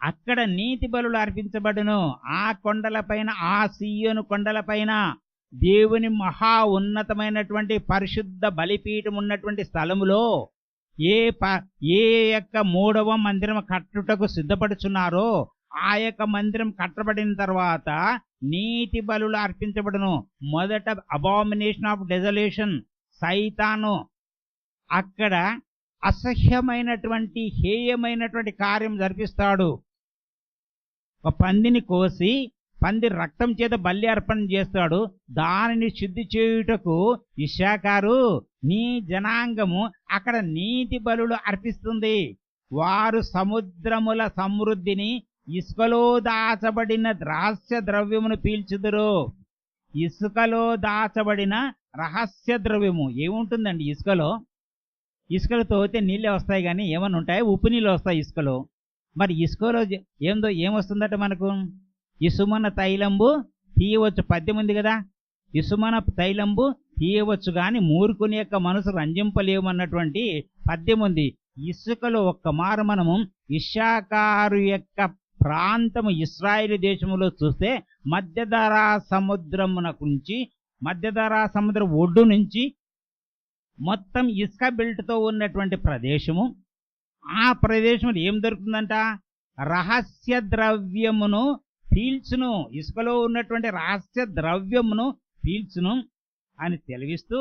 అక్కడ నీతి బలులు అర్పించబడును. ఆ కొండలపైన, ఆ సీయోను కొండలపైన దేవుని మహా ఉన్నతమైనటువంటి పరిశుద్ధ బలిపీఠం ఉన్నటువంటి స్థలములో ఏ యొక్క 3వ మందిరం కట్టుటకు సిద్ధపడుచున్నారో ఆ యొక్క మందిరం కట్టబడిన తర్వాత నీతి బలులు అర్పించబడును. మొదట అబామినేషన్ ఆఫ్ డెజలేషన్, సైతాను అక్కడ అసహ్యమైనటువంటి హేయమైనటువంటి కార్యం జరిపిస్తాడు. ఒక పందిని కోసి పంది రక్తం చేత బలి అర్పణ చేస్తాడు. దానిని శుద్ధి చేయుటకు ఇశ్శాకారు, నీ జనాంగము అక్కడ నీతి బలులు అర్పిస్తుంది. వారు సముద్రముల సమృద్ధిని, ఇసుకలో దాచబడిన రహస్య ద్రవ్యమును పీల్చుదురు. ఇసుకలో దాచబడిన రహస్య ద్రవ్యము ఏముంటుందండి? ఇసుకలో తోతే నీళ్ళే వస్తాయి, కానీ ఏమన్నా ఉంటాయి? ఉప్పు నీళ్ళు వస్తాయి ఇసుకలో. మరి ఇసుకలో ఏమొస్తుందట మనకు? ఇసుమన తైలంబు తీయవచ్చు. పద్యం ఉంది కదా, ఇసుమన తైలంబు తీయవచ్చు కానీ మూర్ఖుని యొక్క మనసు రంజింపలేమన్నటువంటి పద్యం ఉంది. ఇసుకలో ఒక్క మారు మనము ఇశ్శాకారు యొక్క ప్రాంతము ఇశ్రాయేలు దేశములో చూస్తే మధ్యధరా సముద్రం ఒడ్డు నుంచి మొత్తం ఇసుక బెల్ట్తో ఉన్నటువంటి ప్రదేశము. ఆ ప్రదేశంలో ఏం దొరుకుతుందంట? రహస్య ద్రవ్యమును పీల్చును. ఇసుకలో ఉన్నటువంటి రహస్య ద్రవ్యమును పీల్చును అని తెలివిస్తూ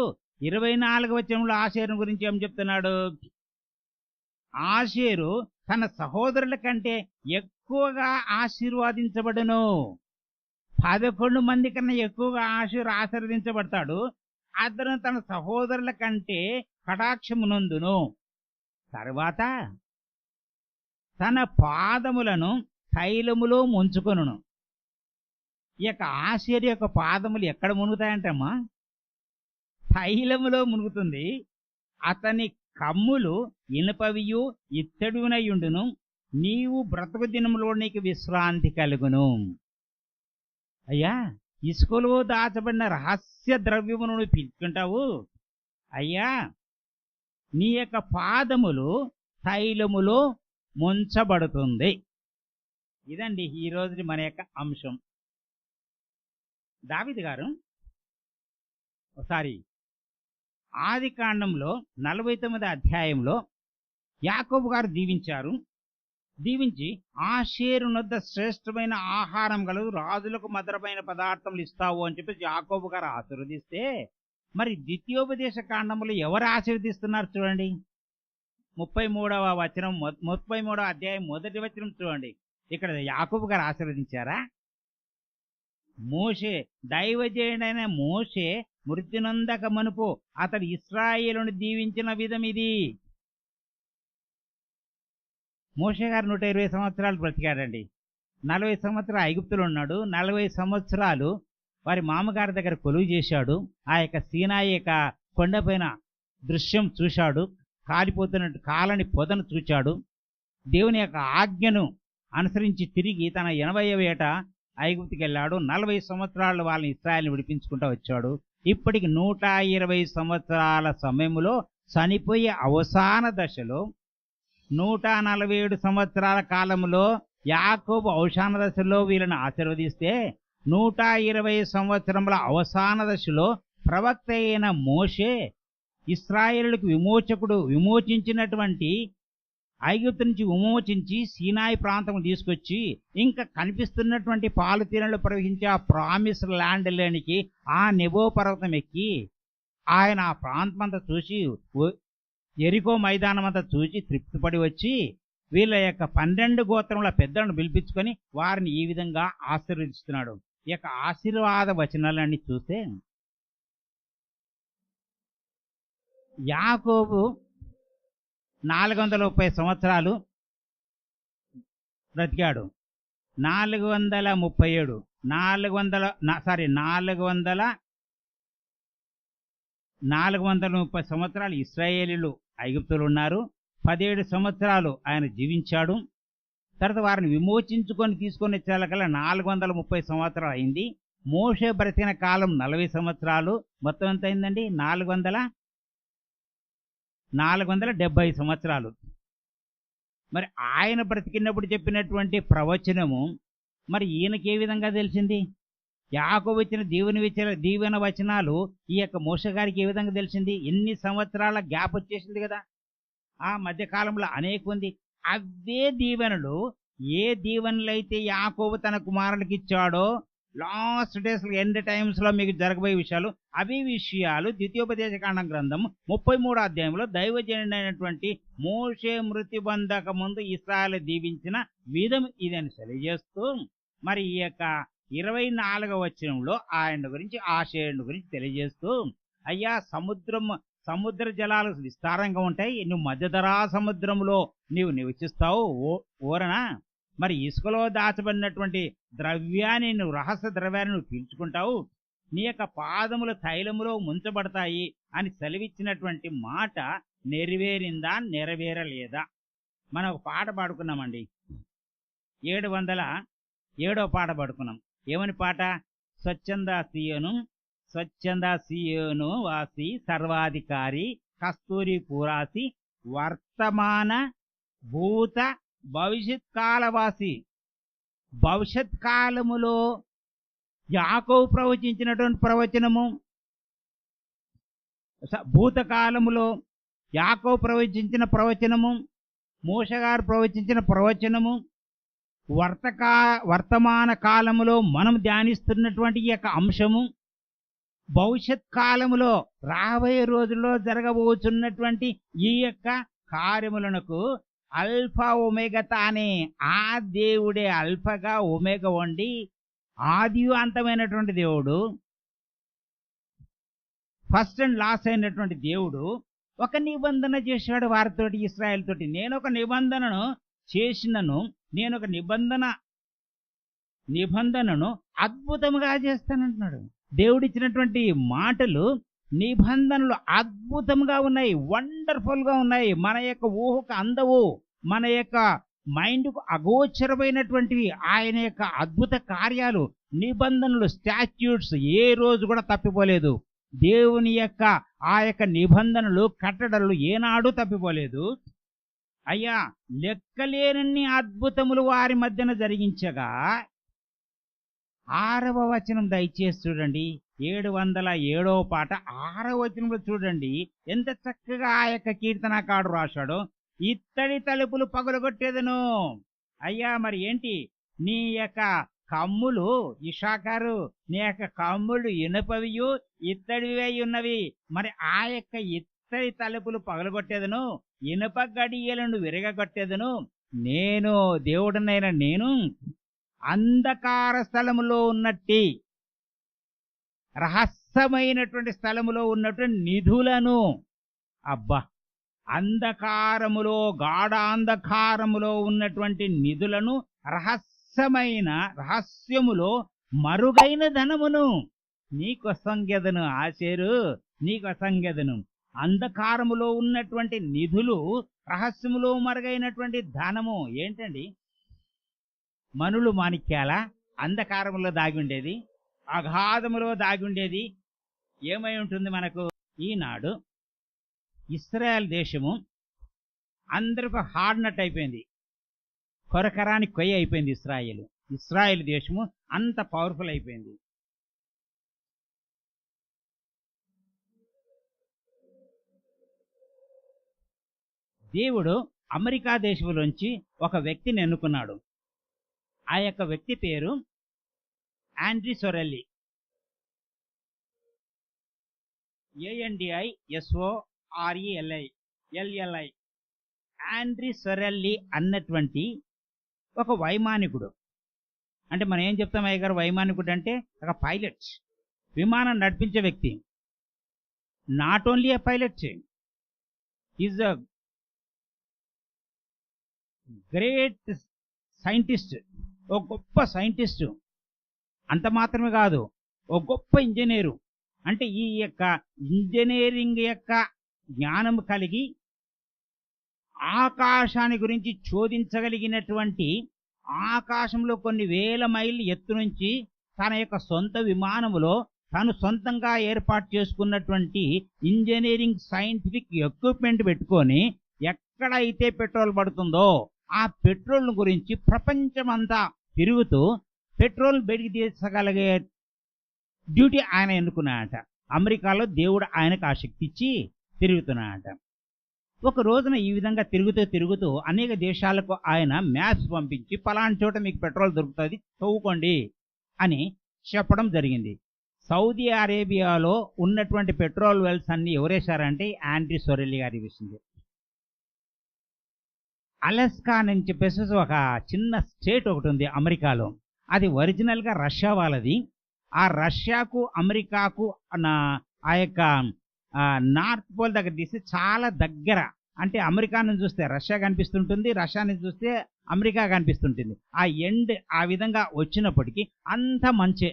24వ వచనంలో ఆషేరు గురించి ఏం చెప్తున్నాడు? ఆషేరు తన సహోదరుల కంటే ఎక్కువగా ఆశీర్వాదించబడును. 11 మంది కన్నా ఎక్కువగా ఆశీర్వదించబడతాడు. అతను తన సహోదరుల కంటే కటాక్షమునందును. తర్వాత తన పాదములను తైలములో ముంచుకొనును. ఈ యొక్క ఆషేరు యొక్క పాదములు ఎక్కడ మునుగుతాయంటమ్మా? తైలములో మునుగుతుంది. అతని కమ్ములు ఇనుపవియు ఇత్తడినయుండును. నీవు బ్రతుకు దినములో నీకు విశ్రాంతి కలుగును. అయ్యా, ఇసుకలో దాచబడిన రహస్య ద్రవ్యమును నువ్వు పీల్చుకుంటావు. అయ్యా, నీ యొక్క పాదములు తైలములో ముంచబడుతుంది. ఇదండి ఈ రోజు మన యొక్క అంశం. దావీదు గారు ఒకసారి ఆదికాండంలో 49వ అధ్యాయంలో యాకోబు గారు దీవించి ఆషేరు నొద్ద శ్రేష్టమైన ఆహారం కలదు, రాజులకు మధురమైన పదార్థములు ఇస్తావు అని చెప్పి యాకోబు గారు ఆశీర్వదిస్తే మరి ద్వితీయోపదేశ కాండములు ఎవరు ఆశీర్వదిస్తున్నారు చూడండి. 33వ వచనం 33వ అధ్యాయం మొదటి వచనం చూడండి. ఇక్కడ యాకోబు గారు ఆశీర్వదించారా? మోషే, దైవజనుడైన మోషే మృత్యునందక మనుపు అతడు ఇశ్రాయేలును దీవించిన విధం ఇది. మోషే గారు 120 సంవత్సరాలు బ్రతికాడండి. 40 సంవత్సరాలు ఐగుప్తులో ఉన్నాడు. 40 సంవత్సరాలు వారి మామగారి దగ్గర కొలువు చేశాడు. ఆ యొక్క సీనాయి యొక్క కొండపైన దృశ్యం చూశాడు. కాలిపోతున్నట్టు కాలని పొదను చూచాడు. దేవుని యొక్క ఆజ్ఞను అనుసరించి తిరిగి తన 80వ ఏట ఐగుప్తుకి వెళ్ళాడు. 40 సంవత్సరాలు వాళ్ళని ఇశ్రాయేల్ని విడిపించుకుంటూ వచ్చాడు. ఇప్పటికి 120 సంవత్సరాల సమయంలో చనిపోయే అవసాన దశలో 147 సంవత్సరాల కాలంలో యాకోబు అవసాన దశలో వీళ్ళని ఆశీర్వదిస్తే 120 సంవత్సరముల అవసాన దశలో ప్రవక్త అయిన మోషే ఇశ్రాయేలులకు విమోచించినటువంటి ఐగుప్తు నుంచి విమోచించి సీనాయి ప్రాంతం తీసుకొచ్చి ఇంకా కనిపిస్తున్నటువంటి పాలుతీనలు ప్రవహించే ఆ ప్రామిస్ ల్యాండ్ లేనికి ఆ నెబో పర్వతం ఎక్కి ఆయన ఆ ప్రాంతం అంతా చూసి ఎరికో మైదానం అంతా చూసి తృప్తిపడి వచ్చి వీళ్ళ యొక్క 12 గోత్రముల పెద్దలను పిలిపించుకొని వారిని ఈ విధంగా ఆశీర్వదిస్తున్నాడు. ఈ యొక్క ఆశీర్వాద వచనాలన్నీ చూస్తే యాకోబు 430 సంవత్సరాలు బ్రతికాడు. 430 సంవత్సరాలు ఇశ్రాయేలీలు ఐగుప్తులు ఉన్నారు. 17 సంవత్సరాలు ఆయన జీవించాడు. తర్వాత వారిని విమోచించుకొని తీసుకొని వచ్చేకల్లా 430 సంవత్సరాలు అయింది. మోషే బ్రతికిన కాలం 40 సంవత్సరాలు. మొత్తం ఎంత అయిందండి? 470 సంవత్సరాలు. మరి ఆయన బ్రతికినప్పుడు చెప్పినటువంటి ప్రవచనము మరి ఈయనకి ఏ విధంగా తెలిసింది? యాకోబు వచ్చిన దీవెన వచనాలు ఈ యొక్క మోషే గారికి ఏ విధంగా తెలిసింది? ఎన్ని సంవత్సరాల గ్యాప్ వచ్చేసింది కదా ఆ మధ్యకాలంలో అనేక ఉంది. అవే దీవెనలు, ఏ దీవెనలు అయితే యాకోబు తన కుమారునికి ఇచ్చాడో లాస్ట్ డేస్ ఎండ్ టైమ్స్ లో మీకు జరగబోయే విషయాలు, అవి విషయాలు ద్వితీయోపదేశకాండం గ్రంథం 33వ అధ్యాయంలో దైవజనుడైనటువంటి మోషే మృతి బంధక ముందు ఇశ్రాయేలు దీవించిన విధం ఇదని తెలియజేస్తూ మరి ఈ యొక్క 24వ వచనంలో ఆయన గురించి ఆశేయుని గురించి తెలియజేస్తూ, అయ్యా సముద్ర జలాలు విస్తారంగా ఉంటాయి, నువ్వు మధ్యధరా సముద్రంలో నీవు నివసిస్తావు ఓరనా. మరి ఇసుకలో దాచబడినటువంటి ద్రవ్యాన్ని నువ్వు రహస్య ద్రవ్యాన్ని నువ్వు పీల్చుకుంటావు, నీ యొక్క పాదములు తైలములో ముంచబడతాయి అని సెలవిచ్చినటువంటి మాట నెరవేరిందా నెరవేరలేదా? మనం ఒక పాట పాడుకున్నామండి. 707వ పాట పాడుకున్నాం. ఏమని పాట? స్వచ్ఛంద సియోను వాసి సర్వాధికారి కస్తూరి పురాసి వర్తమాన భూత భవిష్యత్ కాలవాసి. భవిష్యత్ కాలములో యాకోబు ప్రవచించినటువంటి ప్రవచనము, భూతకాలములో యాకోబు ప్రవచించిన ప్రవచనము, మోషే గారు ప్రవచించిన ప్రవచనము, వర్తమాన కాలములో మనం ధ్యానిస్తున్నటువంటి ఈ యొక్క అంశము, భవిష్యత్ కాలములో రాబోయే రోజుల్లో జరగబోతున్నటువంటి ఈ యొక్క కార్యములకు అల్ఫా ఒమేగా తానే ఆ దేవుడే అల్ఫగా ఒమేగా వండి ఆది అంతమైనటువంటి దేవుడు, ఫస్ట్ అండ్ లాస్ట్ అయినటువంటి దేవుడు ఒక నిబంధన చేశాడు వారితోటి, ఇశ్రాయేల్ తోటి. నేను ఒక నిబంధనను చేసినను, నేను ఒక నిబంధనను అద్భుతంగా చేస్తానంటున్నాడు. దేవుడిచ్చినటువంటి మాటలు, నిబంధనలు అద్భుతంగా ఉన్నాయి, వండర్ఫుల్గా ఉన్నాయి. మన యొక్క ఊహకు అందవు, మన యొక్క మైండ్కు అగోచరమైనటువంటివి ఆయన యొక్క అద్భుత కార్యాలు, నిబంధనలు, స్టాచ్యూట్స్ ఏ రోజు కూడా తప్పిపోలేదు. దేవుని యొక్క ఆ యొక్క నిబంధనలు, కట్టడలు ఏనాడు తప్పిపోలేదు. అయ్యా, లెక్కలేనన్ని అద్భుతములు వారి మధ్యన జరిగించగా 6వ వచనం దయచేసి చూడండి. 707వ పాట 6వ వచనంలో చూడండి ఎంత చక్కగా ఆ యొక్క కీర్తనకాడు రాశాడో. ఇత్తడి తలుపులు పగలగొట్టేదను. అయ్యా, మరి ఏంటి? నీ యొక్క కమ్ములు ఇషాకారు నీ యొక్క కమ్ములు ఇనుపవియు ఇత్తడివి అయి ఉన్నవి. మరి ఆ యొక్క ఇత్తడి తలుపులు పగలగొట్టేదను, ఇనుప గడియలను విరగొట్టేదను. నేను దేవుడనైన నేను అంధకార స్థలములో ఉన్నట్టి రహస్యమైనటువంటి స్థలములో ఉన్నటువంటి నిధులను, అబ్బా, అంధకారములో గాఢాంధకారములో ఉన్నటువంటి నిధులను, రహస్యములో మరుగైన ధనమును నీకొసంగెదను. ఆశేరు నీకొసంగెదను. అంధకారములో ఉన్నటువంటి నిధులు, రహస్యములో మరుగైనటువంటి ధనము ఏంటండి? మనులు మాణిక్యాల అంధకారములో దాగి ఉండేది, అగాధములో దాగి ఉండేది ఏమై ఉంటుంది మనకు? ఈనాడు ఇశ్రాయేల్ దేశము అందరికి హార్డ్ నట్ అయిపోయింది, కొరకరాని కొయ్య అయిపోయింది. ఇశ్రాయేల్ దేశము అంత పవర్ఫుల్ అయిపోయింది. దేవుడు అమెరికా దేశంలోంచి ఒక వ్యక్తిని ఎన్నుకున్నాడు. ఆ యొక్క వ్యక్తి పేరు ఆండ్రీ సొరెల్లి. ANDISORELLI. ఆండ్రీ సొరెల్లి అన్నటువంటి ఒక వైమానికుడు. అంటే మనం ఏం చెప్తాం అయ్య గారు? వైమానికుడు అంటే ఒక పైలట్, విమానం నడిపించే వ్యక్తి. Not only a pilot, is a great scientist, ఓ గొప్ప సైంటిస్టు. అంత మాత్రమే కాదు, ఓ గొప్ప ఇంజనీరు. అంటే ఈ యొక్క ఇంజనీరింగ్ యొక్క జ్ఞానం కలిగి ఆకాశాన్ని గురించి శోధించగలిగినటువంటి, ఆకాశంలో కొన్ని వేల మైళ్ళు ఎత్తు నుంచి తన యొక్క సొంత విమానములో తను సొంతంగా ఏర్పాటు చేసుకున్నటువంటి ఇంజనీరింగ్ సైంటిఫిక్ ఎక్విప్మెంట్ పెట్టుకొని ఎక్కడైతే పెట్రోల్ పడుతుందో ఆ పెట్రోల్ గురించి ప్రపంచమంతా తిరుగుతూ పెట్రోల్ బయటికి తీసగలిగే డ్యూటీ ఆయన ఎన్నుకున్నాడట. అమెరికాలో దేవుడు ఆయనకు ఆ శక్తి ఇచ్చి తిరుగుతున్నాడట. ఒక రోజున ఈ విధంగా తిరుగుతూ అనేక దేశాలకు ఆయన మ్యాప్స్ పంపించి పలానా చోట మీకు పెట్రోల్ దొరుకుతుంది, తవ్వుకోండి అని చెప్పడం జరిగింది. సౌదీ అరేబియాలో ఉన్నటువంటి పెట్రోల్ వెల్స్ అన్ని ఎవరేశారంటే ఆండ్రీ సొరెల్లి గారి విషయం. అలస్కా అని చెప్పేసి ఒక చిన్న స్టేట్ ఒకటి ఉంది అమెరికాలో. అది ఒరిజినల్గా రష్యా వాళ్ళది. ఆ రష్యాకు అమెరికాకు ఆ యొక్క నార్త్ పోల్ దగ్గర తీసి చాలా దగ్గర. అంటే అమెరికా నుంచి చూస్తే రష్యా కనిపిస్తుంటుంది, రష్యా నుంచి చూస్తే అమెరికా కనిపిస్తుంటుంది. ఆ ఎండ్ ఆ విధంగా వచ్చినప్పటికీ అంత మంచే.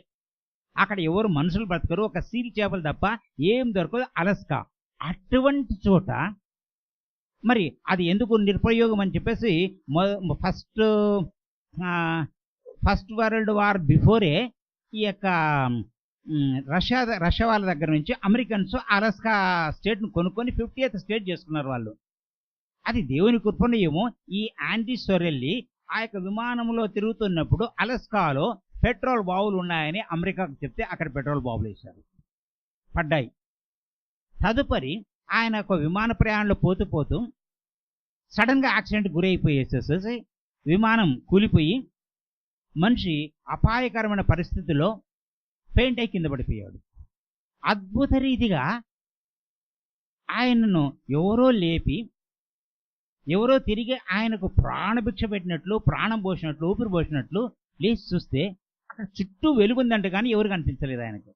అక్కడ ఎవరు మనుషులు బ్రతకరు, ఒక సీల్ చేపలు తప్ప ఏం దొరకదు. అలస్కా అటువంటి చోట మరి అది ఎందుకు నిరుపయోగం అని చెప్పేసి ఫస్ట్ వరల్డ్ వార్ బిఫోరే ఈ యొక్క రష్యా వాళ్ళ దగ్గర నుంచి అమెరికన్స్ అలస్కా స్టేట్ను కొనుక్కొని 50th స్టేట్ చేసుకున్నారు వాళ్ళు. అది దేవుని కృపను ఏమో. ఈ ఆండ్రీ సొరెల్లి ఆ యొక్క విమానంలో తిరుగుతున్నప్పుడు అలస్కాలో పెట్రోల్ బావులు ఉన్నాయని అమెరికాకు చెప్తే అక్కడ పెట్రోల్ బావులు వేశారు, పడ్డాయి. తదుపరి ఆయన ఒక విమాన ప్రయాణంలో పోతూ సడన్గా యాక్సిడెంట్ గురైపోయేసేసి విమానం కూలిపోయి మనిషి అపాయకరమైన పరిస్థితిలో పెయింట్ అయి కింద పడిపోయాడు. అద్భుత రీతిగా ఆయనను ఎవరో లేపి, ఎవరో తిరిగి ఆయనకు ప్రాణభిక్ష పెట్టినట్లు, ప్రాణం పోసినట్లు, ఊపిరి పోసినట్లు లేచి చూస్తే అక్కడ చుట్టూ వెలుగుందంటే కానీ ఎవరు కనిపించలేదు ఆయనకు.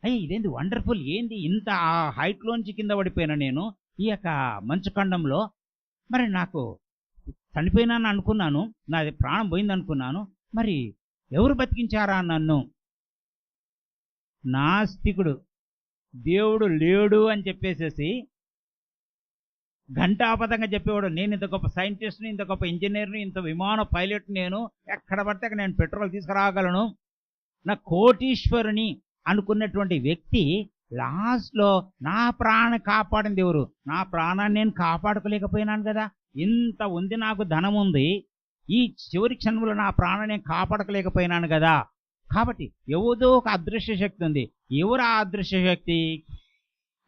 అయ్యి ఇదేంది వండర్ఫుల్, ఏంది ఇంత ఆ హైట్లోంచి కింద పడిపోయినా నేను ఈ యొక్క మంచు ఖండంలో, మరి నాకు చనిపోయినాను అనుకున్నాను, నాది ప్రాణం పోయింది అనుకున్నాను, మరి ఎవరు బతికించారా నన్ను? నాస్తికుడు, దేవుడు లేడు అని చెప్పేసేసి ఘంటాపథంగా చెప్పేవాడు. నేను ఇంత గొప్ప సైంటిస్ట్ని, ఇంత గొప్ప ఇంజనీర్ని, ఇంత విమాన పైలట్, నేను ఎక్కడ పడితే అక్కడ నేను పెట్రోల్ తీసుకురాగలను, నా కోటీశ్వరుని అనుకున్నటువంటి వ్యక్తి లాస్ట్లో నా ప్రాణం కాపాడింది ఎవరు? నా ప్రాణాన్ని నేను కాపాడుకోలేకపోయినాను కదా, ఇంత ఉంది, నాకు ధనం ఉంది, ఈ చివరి క్షణంలో నా ప్రాణాన్ని నేను కాపాడుకోలేకపోయినాను కదా. కాబట్టి ఎవదో ఒక అదృశ్య శక్తి ఉంది. ఎవరు ఆ అదృశ్య శక్తి?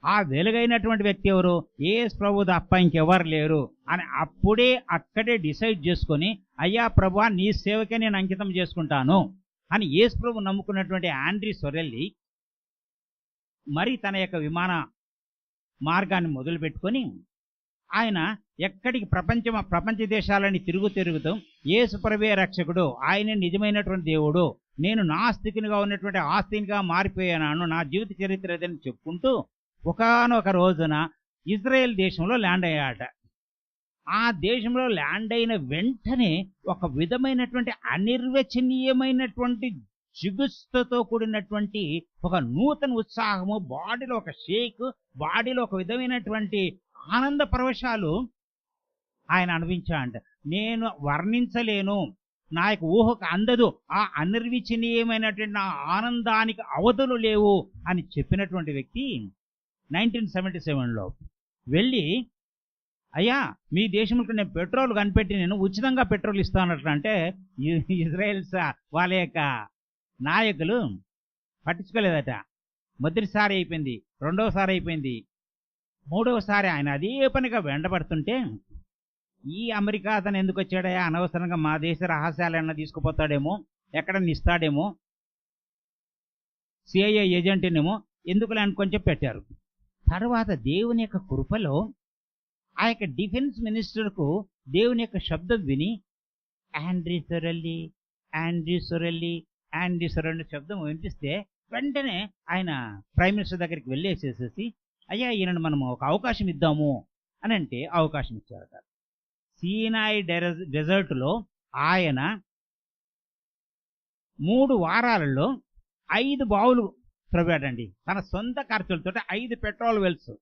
ఆ వెలుగైనటువంటి వ్యక్తి ఎవరు? యేసు ప్రభు తప్ప ఇంకెవరు లేరు అని అప్పుడే అక్కడే డిసైడ్ చేసుకొని అయ్యా ప్రభువా నీ సేవకే నేను అంకితం చేసుకుంటాను అని యేసు ప్రభు నమ్ముకున్నటువంటి ఆండ్రీ సొరెల్లి మరి తన యొక్క విమాన మార్గాన్ని మొదలుపెట్టుకొని ఆయన ఎక్కడికి ప్రపంచ దేశాలని తిరుగుతూ యేసు ప్రభువే రక్షకుడు, ఆయనే నిజమైనటువంటి దేవుడు, నేను నాస్తికునిగా ఉన్నటువంటి ఆస్తినిగా మారిపోయాను, నా జీవిత చరిత్ర ఏదని చెప్పుకుంటూ ఒకానొక రోజున ఇజ్రాయెల్ దేశంలో ల్యాండ్ అయ్యాట. ఆ దేశంలో ల్యాండ్ అయిన వెంటనే ఒక విధమైనటువంటి అనిర్వచనీయమైనటువంటి చిగుస్తతో కూడినటువంటి ఒక నూతన ఉత్సాహము, బాడీలో ఒక షేక్, బాడీలో ఒక విధమైనటువంటి ఆనంద పరవశాలు ఆయన అనుభవించాడంట. నేను వర్ణించలేను, నా యొక్క ఊహకు అందదు, ఆ అనిర్వచనీయమైనటువంటి ఆ ఆనందానికి అవధులు లేవు అని చెప్పినటువంటి వ్యక్తి 1977లో వెళ్ళి, అయ్యా మీ దేశంలో నేను పెట్రోల్ కనిపెట్టి నేను ఉచితంగా పెట్రోల్ ఇస్తానట్లా అంటే ఇజ్రాయెల్స్ వాళ్ళ యొక్క నాయకులు పట్టించుకోలేదట. మొదటిసారి అయిపోయింది, రెండవసారి అయిపోయింది, మూడవసారి ఆయన అదే పనిగా వెంటబడుతుంటే ఈ అమెరికా అతను ఎందుకు వచ్చాడయా, అనవసరంగా మా దేశ రహస్యాలన్నా తీసుకుపోతాడేమో, ఎక్కడన్నా ఇస్తాడేమో, సిఐఏ ఏజెంట్నేమో ఎందుకులే అని కొంచెం పెట్టారు. తర్వాత దేవుని యొక్క కృపలో ఆ యొక్క డిఫెన్స్ మినిస్టర్కు దేవుని యొక్క శబ్దం విని ఆండ్రీ సొరెల్లి శబ్దం వినిపిస్తే వెంటనే ఆయన ప్రైమ్ మినిస్టర్ దగ్గరికి వెళ్ళేసేసేసి, అయ్యా ఈయనను మనం ఒక అవకాశం ఇద్దాము అని అంటే అవకాశం ఇచ్చారట. సీనాయి డెజర్ట్లో ఆయన 3 వారాలలో 5 బావులు త్రవ్వాడండి. తన సొంత ఖర్చులతో 5 petrol wells.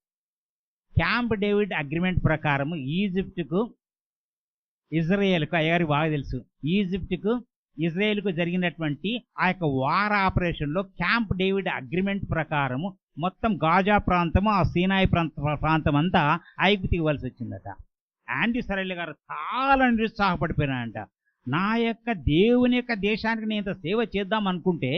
Camp David agreement ప్రకారం ఈజిప్టుకు ఇజ్రాయేల్కు, అయ్యారికి బాగా తెలుసు, ఈజిప్టుకు ఇజ్రాయేల్కు జరిగినటువంటి ఆ యొక్క వార్ ఆపరేషన్లో క్యాంప్ డేవిడ్ అగ్రిమెంట్ ప్రకారము మొత్తం గాజా ప్రాంతము, ఆ సీనాయి ప్రాంతం అంతా ఐగుప్తుకి ఇవ్వాల్సి వచ్చిందట. ఆండ్రీ సొరెల్లి గారు చాలా నిరుత్సాహపడిపోయినాడంట. నా యొక్క దేవుని యొక్క దేశానికి నేను ఇంత సేవ చేద్దాం అనుకుంటే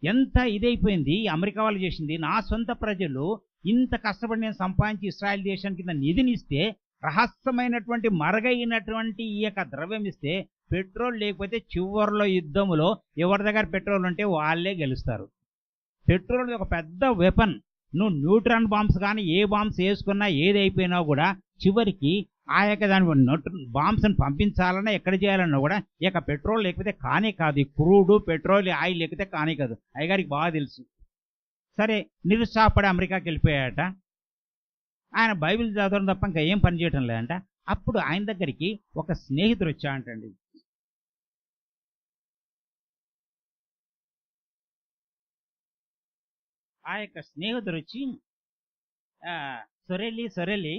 ఎంత ఇదైపోయింది, అమెరికా వాళ్ళు చేసింది, నా సొంత ప్రజలు ఇంత కష్టపడి నేను సంపాదించి ఇస్రాయల్ దేశానికి కింద నిధినిస్తే, రహస్యమైనటువంటి మరుగైనటువంటి ఈ యొక్క ద్రవ్యం ఇస్తే, పెట్రోల్ లేకపోతే చివరిలో యుద్ధములో ఎవరి దగ్గర పెట్రోల్ ఉంటే వాళ్ళే గెలుస్తారు. పెట్రోల్ ఒక పెద్ద వెపన్. నువ్వు న్యూట్రాన్ బాంబ్స్ కానీ ఏ బాంబ్స్ వేసుకున్నా ఏది అయిపోయినా కూడా చివరికి ఆ యొక్క దాని బాంబ్స్ని పంపించాలన్నా ఎక్కడ చేయాలన్నా కూడా ఇక పెట్రోల్ లేకపోతే కానే కాదు. క్రూడ్ పెట్రోల్ ఆయిల్ లేకపోతే కానే కాదు. అయ్యగారికి బాగా తెలుసు. సరే నిరుత్సాహపడి అమెరికాకి వెళ్ళిపోయాట. ఆయన బైబిల్ చదవడం తప్ప ఇంకా ఏం పని చేయటం లేదంట. అప్పుడు ఆయన దగ్గరికి ఒక స్నేహితుడు వచ్చాడంటండి. ఆ యొక్క స్నేహితుడు వచ్చి, సొరెల్లి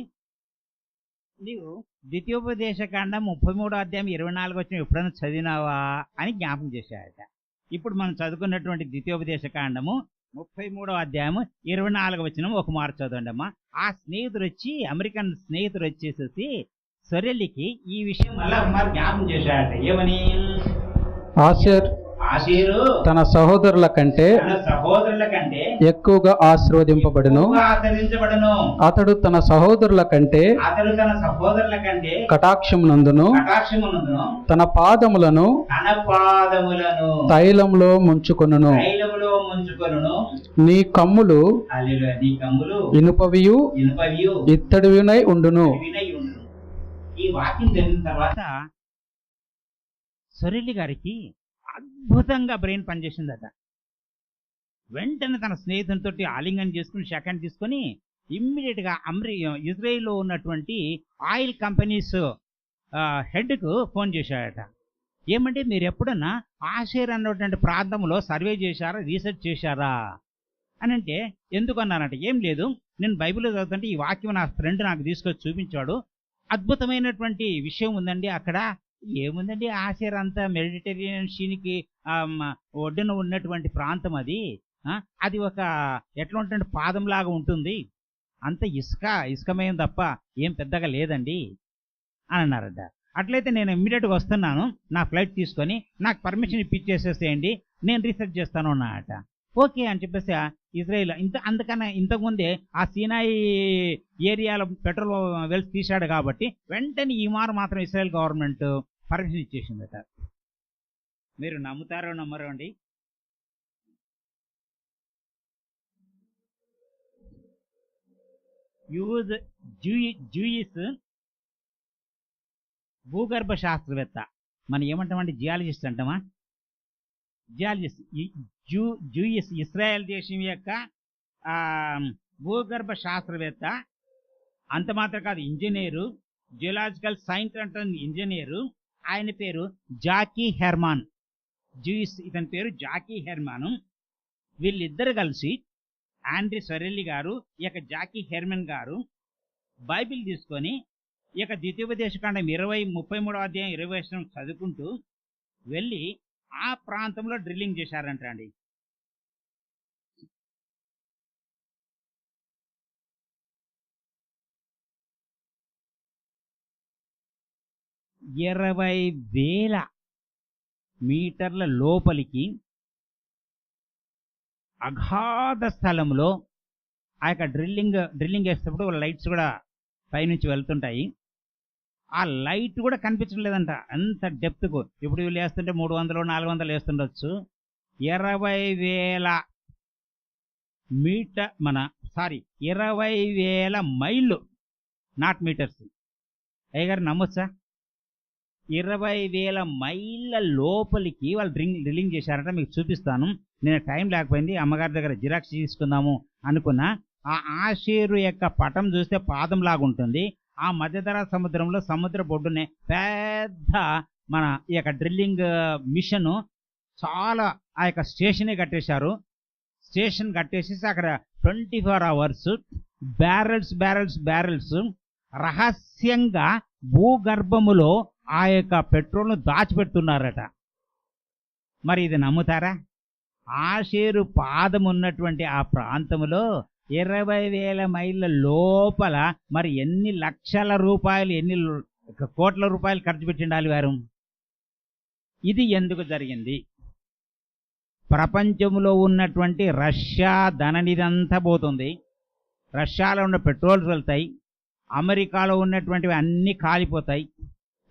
నీవు ద్వితీయోపదేశకాండం 33వ అధ్యాయం 24 వచనం ఎప్పుడైనా చదివినావా అని జ్ఞాపకం చేశాడట. ఇప్పుడు మనం చదువుకున్నటువంటి ద్వితీయోపదేశకాండము 33వ అధ్యాయము 24వ వచనం ఒక మారు చదవండి అమ్మా. ఆ స్నేహితుడు వచ్చి, అమెరికన్ స్నేహితుడు వచ్చేసేసి సొరెల్లికి ఈ విషయం మళ్ళా ఒక మారు జ్ఞాపకం చేశాడట. ఏమని? ఆషేరు తన సహోదరుల కంటే ఎక్కువగా ఆశీర్వదింపబడును. అతడు తన సహోదరుల కంటే కటాక్షమునందును తన పాదములను తైలంలో ముంచుకొనును. నీ కమ్ములు ఇనుపవియు ఇత్తడివినై ఉండును. ఈ వాక్యం జరిగిన తర్వాత సొరెల్లి గారికి అద్భుతంగా బ్రెయిన్ పనిచేసిందట. వెంటనే తన స్నేహితునితో ఆలింగనం చేసుకుని సెకండ్ తీసుకొని ఇమ్మీడియట్గా ఇజ్రాయిల్లో ఉన్నటువంటి ఆయిల్ కంపెనీస్ హెడ్కు ఫోన్ చేశాడట. ఏమంటే మీరు ఎప్పుడన్నా ఆషేర్ అన్నటువంటి ప్రాంతంలో సర్వే చేశారా, రీసెర్చ్ చేశారా అని అంటే, ఎందుకు అన్నారంటే, ఏం లేదు నేను బైబిల్లో చదువుతుంటే ఈ వాక్యం నా ఫ్రెండ్ నాకు తీసుకొచ్చి చూపించాడు, అద్భుతమైనటువంటి విషయం ఉందండి అక్కడ. ఏముందండి, ఆషేర్ అంతా మెడిటరేనియన్ సీకి ఒడ్డున ఉన్నటువంటి ప్రాంతం అది. అది ఒక ఎట్లా ఉంటుంది, పాదంలాగా ఉంటుంది, అంత ఇసుకమయం తప్ప ఏం పెద్దగా లేదండి అని అన్నారట. అట్లయితే నేను ఇమ్మీడియట్గా వస్తున్నాను, నా ఫ్లైట్ తీసుకొని నాకు పర్మిషన్ ఇప్పించేసేసేయండి, నేను రీసెర్చ్ చేస్తాను అన్నారట. ఓకే అని చెప్పేసి ఇజ్రాయిల్ అందుకన్నా ఇంతకుముందే ఆ సీనాయి ఏరియాలో పెట్రోల్ వెల్స్ తీశాడు కాబట్టి వెంటనే ఈ మాత్రం ఇజ్రాయెల్ గవర్నమెంట్ పర్మిషన్ ఇచ్చేసిందట. మీరు నమ్ముతారో నమ్మరో అండి, జూయిస్ భూగర్భ శాస్త్రవేత్త, మనం ఏమంటామంటే జియాలజిస్ట్ అంటామా, జియాలజిస్ట్ జూయిస్ ఇస్రాయెల్ దేశం యొక్క భూగర్భ శాస్త్రవేత్త, అంత మాత్రం కాదు ఇంజనీరు, జియోలాజికల్ సైన్స్ అంటే ఇంజనీరు. ఆయన పేరు జాకీ హెర్మాన్. జూయిస్ ఇతని పేరు జాకీ హెర్మాను. వీళ్ళిద్దరు కలిసి ఆండ్రీ స్వరెల్లి గారు, ఇక జాకీ హెర్మన్ గారు బైబిల్ తీసుకొని ఇక ద్వితీయోపదేశకాండం 33వ అధ్యాయం 20వ వచనం చదువుకుంటూ వెళ్ళి ఆ ప్రాంతంలో డ్రిల్లింగ్ చేశారంట అండి. ఇరవై వేల మీటర్ల లోపలికి అగాధ స్థలంలో ఆ యొక్క డ్రిల్లింగ్ వేసేటప్పుడు లైట్స్ కూడా పైనుంచి వెళ్తుంటాయి. ఆ లైట్ కూడా కనిపించడం లేదంట, అంత డెప్త్కు. ఇప్పుడు వీళ్ళు వేస్తుంటే 300 400 వేస్తుండొచ్చు. 20,000 మీటర్ 20,000 మైళ్ళు, నాట్ మీటర్స్. అయ్యగారు నమ్మొచ్చా? 20,000 మైళ్ళ లోపలికి వాళ్ళు డ్రిల్లింగ్ చేశారంట. మీకు చూపిస్తాను. నేను టైం లేకపోయింది, అమ్మగారి దగ్గర జిరాక్స్ తీసుకుందాము అనుకున్నా. ఆ ఆషేరు యొక్క పటం చూస్తే పాదం లాగుంటుంది. ఆ మధ్యధరా సముద్రంలో సముద్ర బొడ్డునే పెద్ద మన ఈ యొక్క డ్రిల్లింగ్ మిషన్ చాలా ఆ యొక్క స్టేషనే కట్టేశారు. స్టేషన్ కట్టేసేసి అక్కడ 24 hours బ్యారెల్స్ రహస్యంగా భూగర్భములో ఆ యొక్క పెట్రోల్ను దాచిపెడుతున్నారట. మరి ఇది నమ్ముతారా? ఆషేరు పాదం ఉన్నటువంటి ఆ ప్రాంతంలో 20,000 మైళ్ళ లోపల మరి ఎన్ని లక్షల రూపాయలు, ఎన్ని కోట్ల రూపాయలు ఖర్చు పెట్టిండాలి వారు. ఇది ఎందుకు జరిగింది? ప్రపంచంలో ఉన్నటువంటి రష్యా ధననిదంతా పోతుంది. రష్యాలో ఉన్న పెట్రోల్స్ వెళ్తాయి, అమెరికాలో ఉన్నటువంటివి అన్నీ కాలిపోతాయి,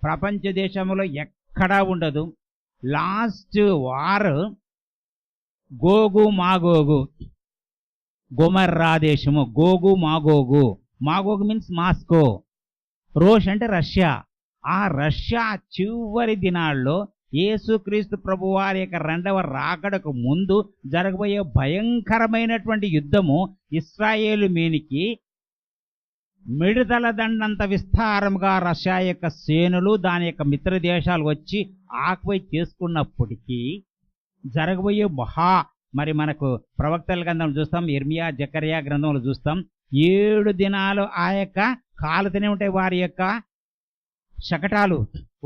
ప్రపంచ దేశంలో ఎక్కడా ఉండదు. లాస్ట్ వార్ గోగు మాగోగు, గొమర్రా దేశము, గోగు Magog. Magog means Moscow, Roche అంటే రష్యా. ఆ రష్యా చివరి దినాల్లో యేసుక్రీస్తు ప్రభు వారి యొక్క రెండవ రాకడకు ముందు జరగబోయే భయంకరమైనటువంటి యుద్ధము ఇశ్రాయేలు మీనికి మిడతల దండంత విస్తారంగా రష్యా యొక్క సేనులు, దాని యొక్క మిత్ర దేశాలు వచ్చి ఆక్వై చేసుకున్నప్పటికీ జరగబోయే మరి మనకు ప్రవక్తల గ్రంథంలో చూస్తాం, ఇర్మియా జకర్యా గ్రంథంలో చూస్తాం, 7 దినాలు ఆ యొక్క కాలుతూనే ఉంటాయి వారి యొక్క శకటాలు,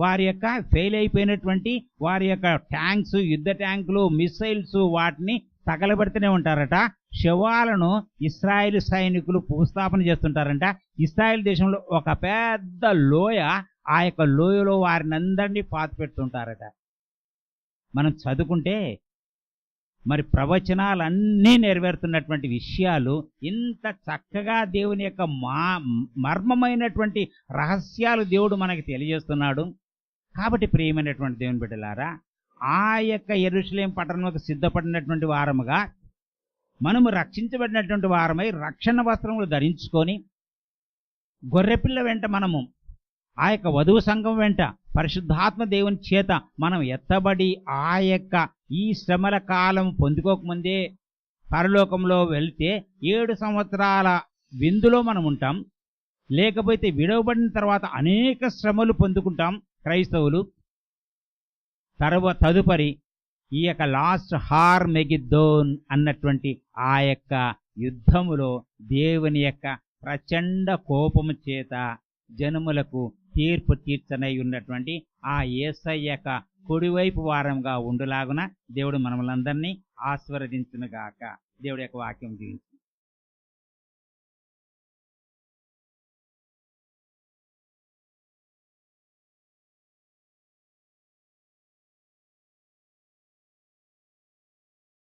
వారి యొక్క ఫెయిల్ అయిపోయినటువంటి వారి యొక్క ట్యాంక్స్, యుద్ధ ట్యాంకులు, మిసైల్స్, వాటిని తగలబెడుతూనే ఉంటారట. శవాలను ఇస్రాయేల్ సైనికులు భూస్థాపన చేస్తుంటారంట. ఇస్రాయేల్ దేశంలో ఒక పెద్ద లోయ, ఆ యొక్క లోయలో వారిని అందరినీ పాతి పెడుతుంటారట. మనం చదువుకుంటే మరి ప్రవచనాలన్నీ నెరవేరుతున్నటువంటి విషయాలు, ఇంత చక్కగా దేవుని యొక్క మర్మమైనటువంటి రహస్యాలు దేవుడు మనకి తెలియజేస్తున్నాడు. కాబట్టి ప్రియమైనటువంటి దేవుని బిడ్డలారా, ఆ యొక్క యెరూషలేము పట్టణంలోకి సిద్ధపడినటువంటి వారముగా మనము రక్షించబడినటువంటి వారమై రక్షణ వస్త్రములు ధరించుకొని గొర్రెపిల్ల వెంట మనము ఆ యొక్క వధువు సంఘం వెంట పరిశుద్ధాత్మ దేవుని చేత మనం ఎత్తబడి ఆ యొక్క ఈ శ్రమల కాలం పొందుకోకముందే పరలోకంలో వెళ్తే 7 సంవత్సరాల విందులో మనం ఉంటాం. లేకపోతే విడవబడిన తర్వాత అనేక శ్రమలు పొందుకుంటాం క్రైస్తవులు. తదుపరి ఈ యొక్క లాస్ట్ హార్మెగిద్దోన్ అన్నటువంటి ఆ యొక్క యుద్ధములో దేవుని యొక్క ప్రచండ కోపము చేత జనములకు తీర్పు తీర్చనై ఉన్నటువంటి ఆ యేసయ్య యొక్క కుడివైపు వారంగా ఉండులాగున దేవుడు మనలందరినీ ఆశీర్వదించునుగాక. దేవుడి యొక్క వాక్యం దీవించు.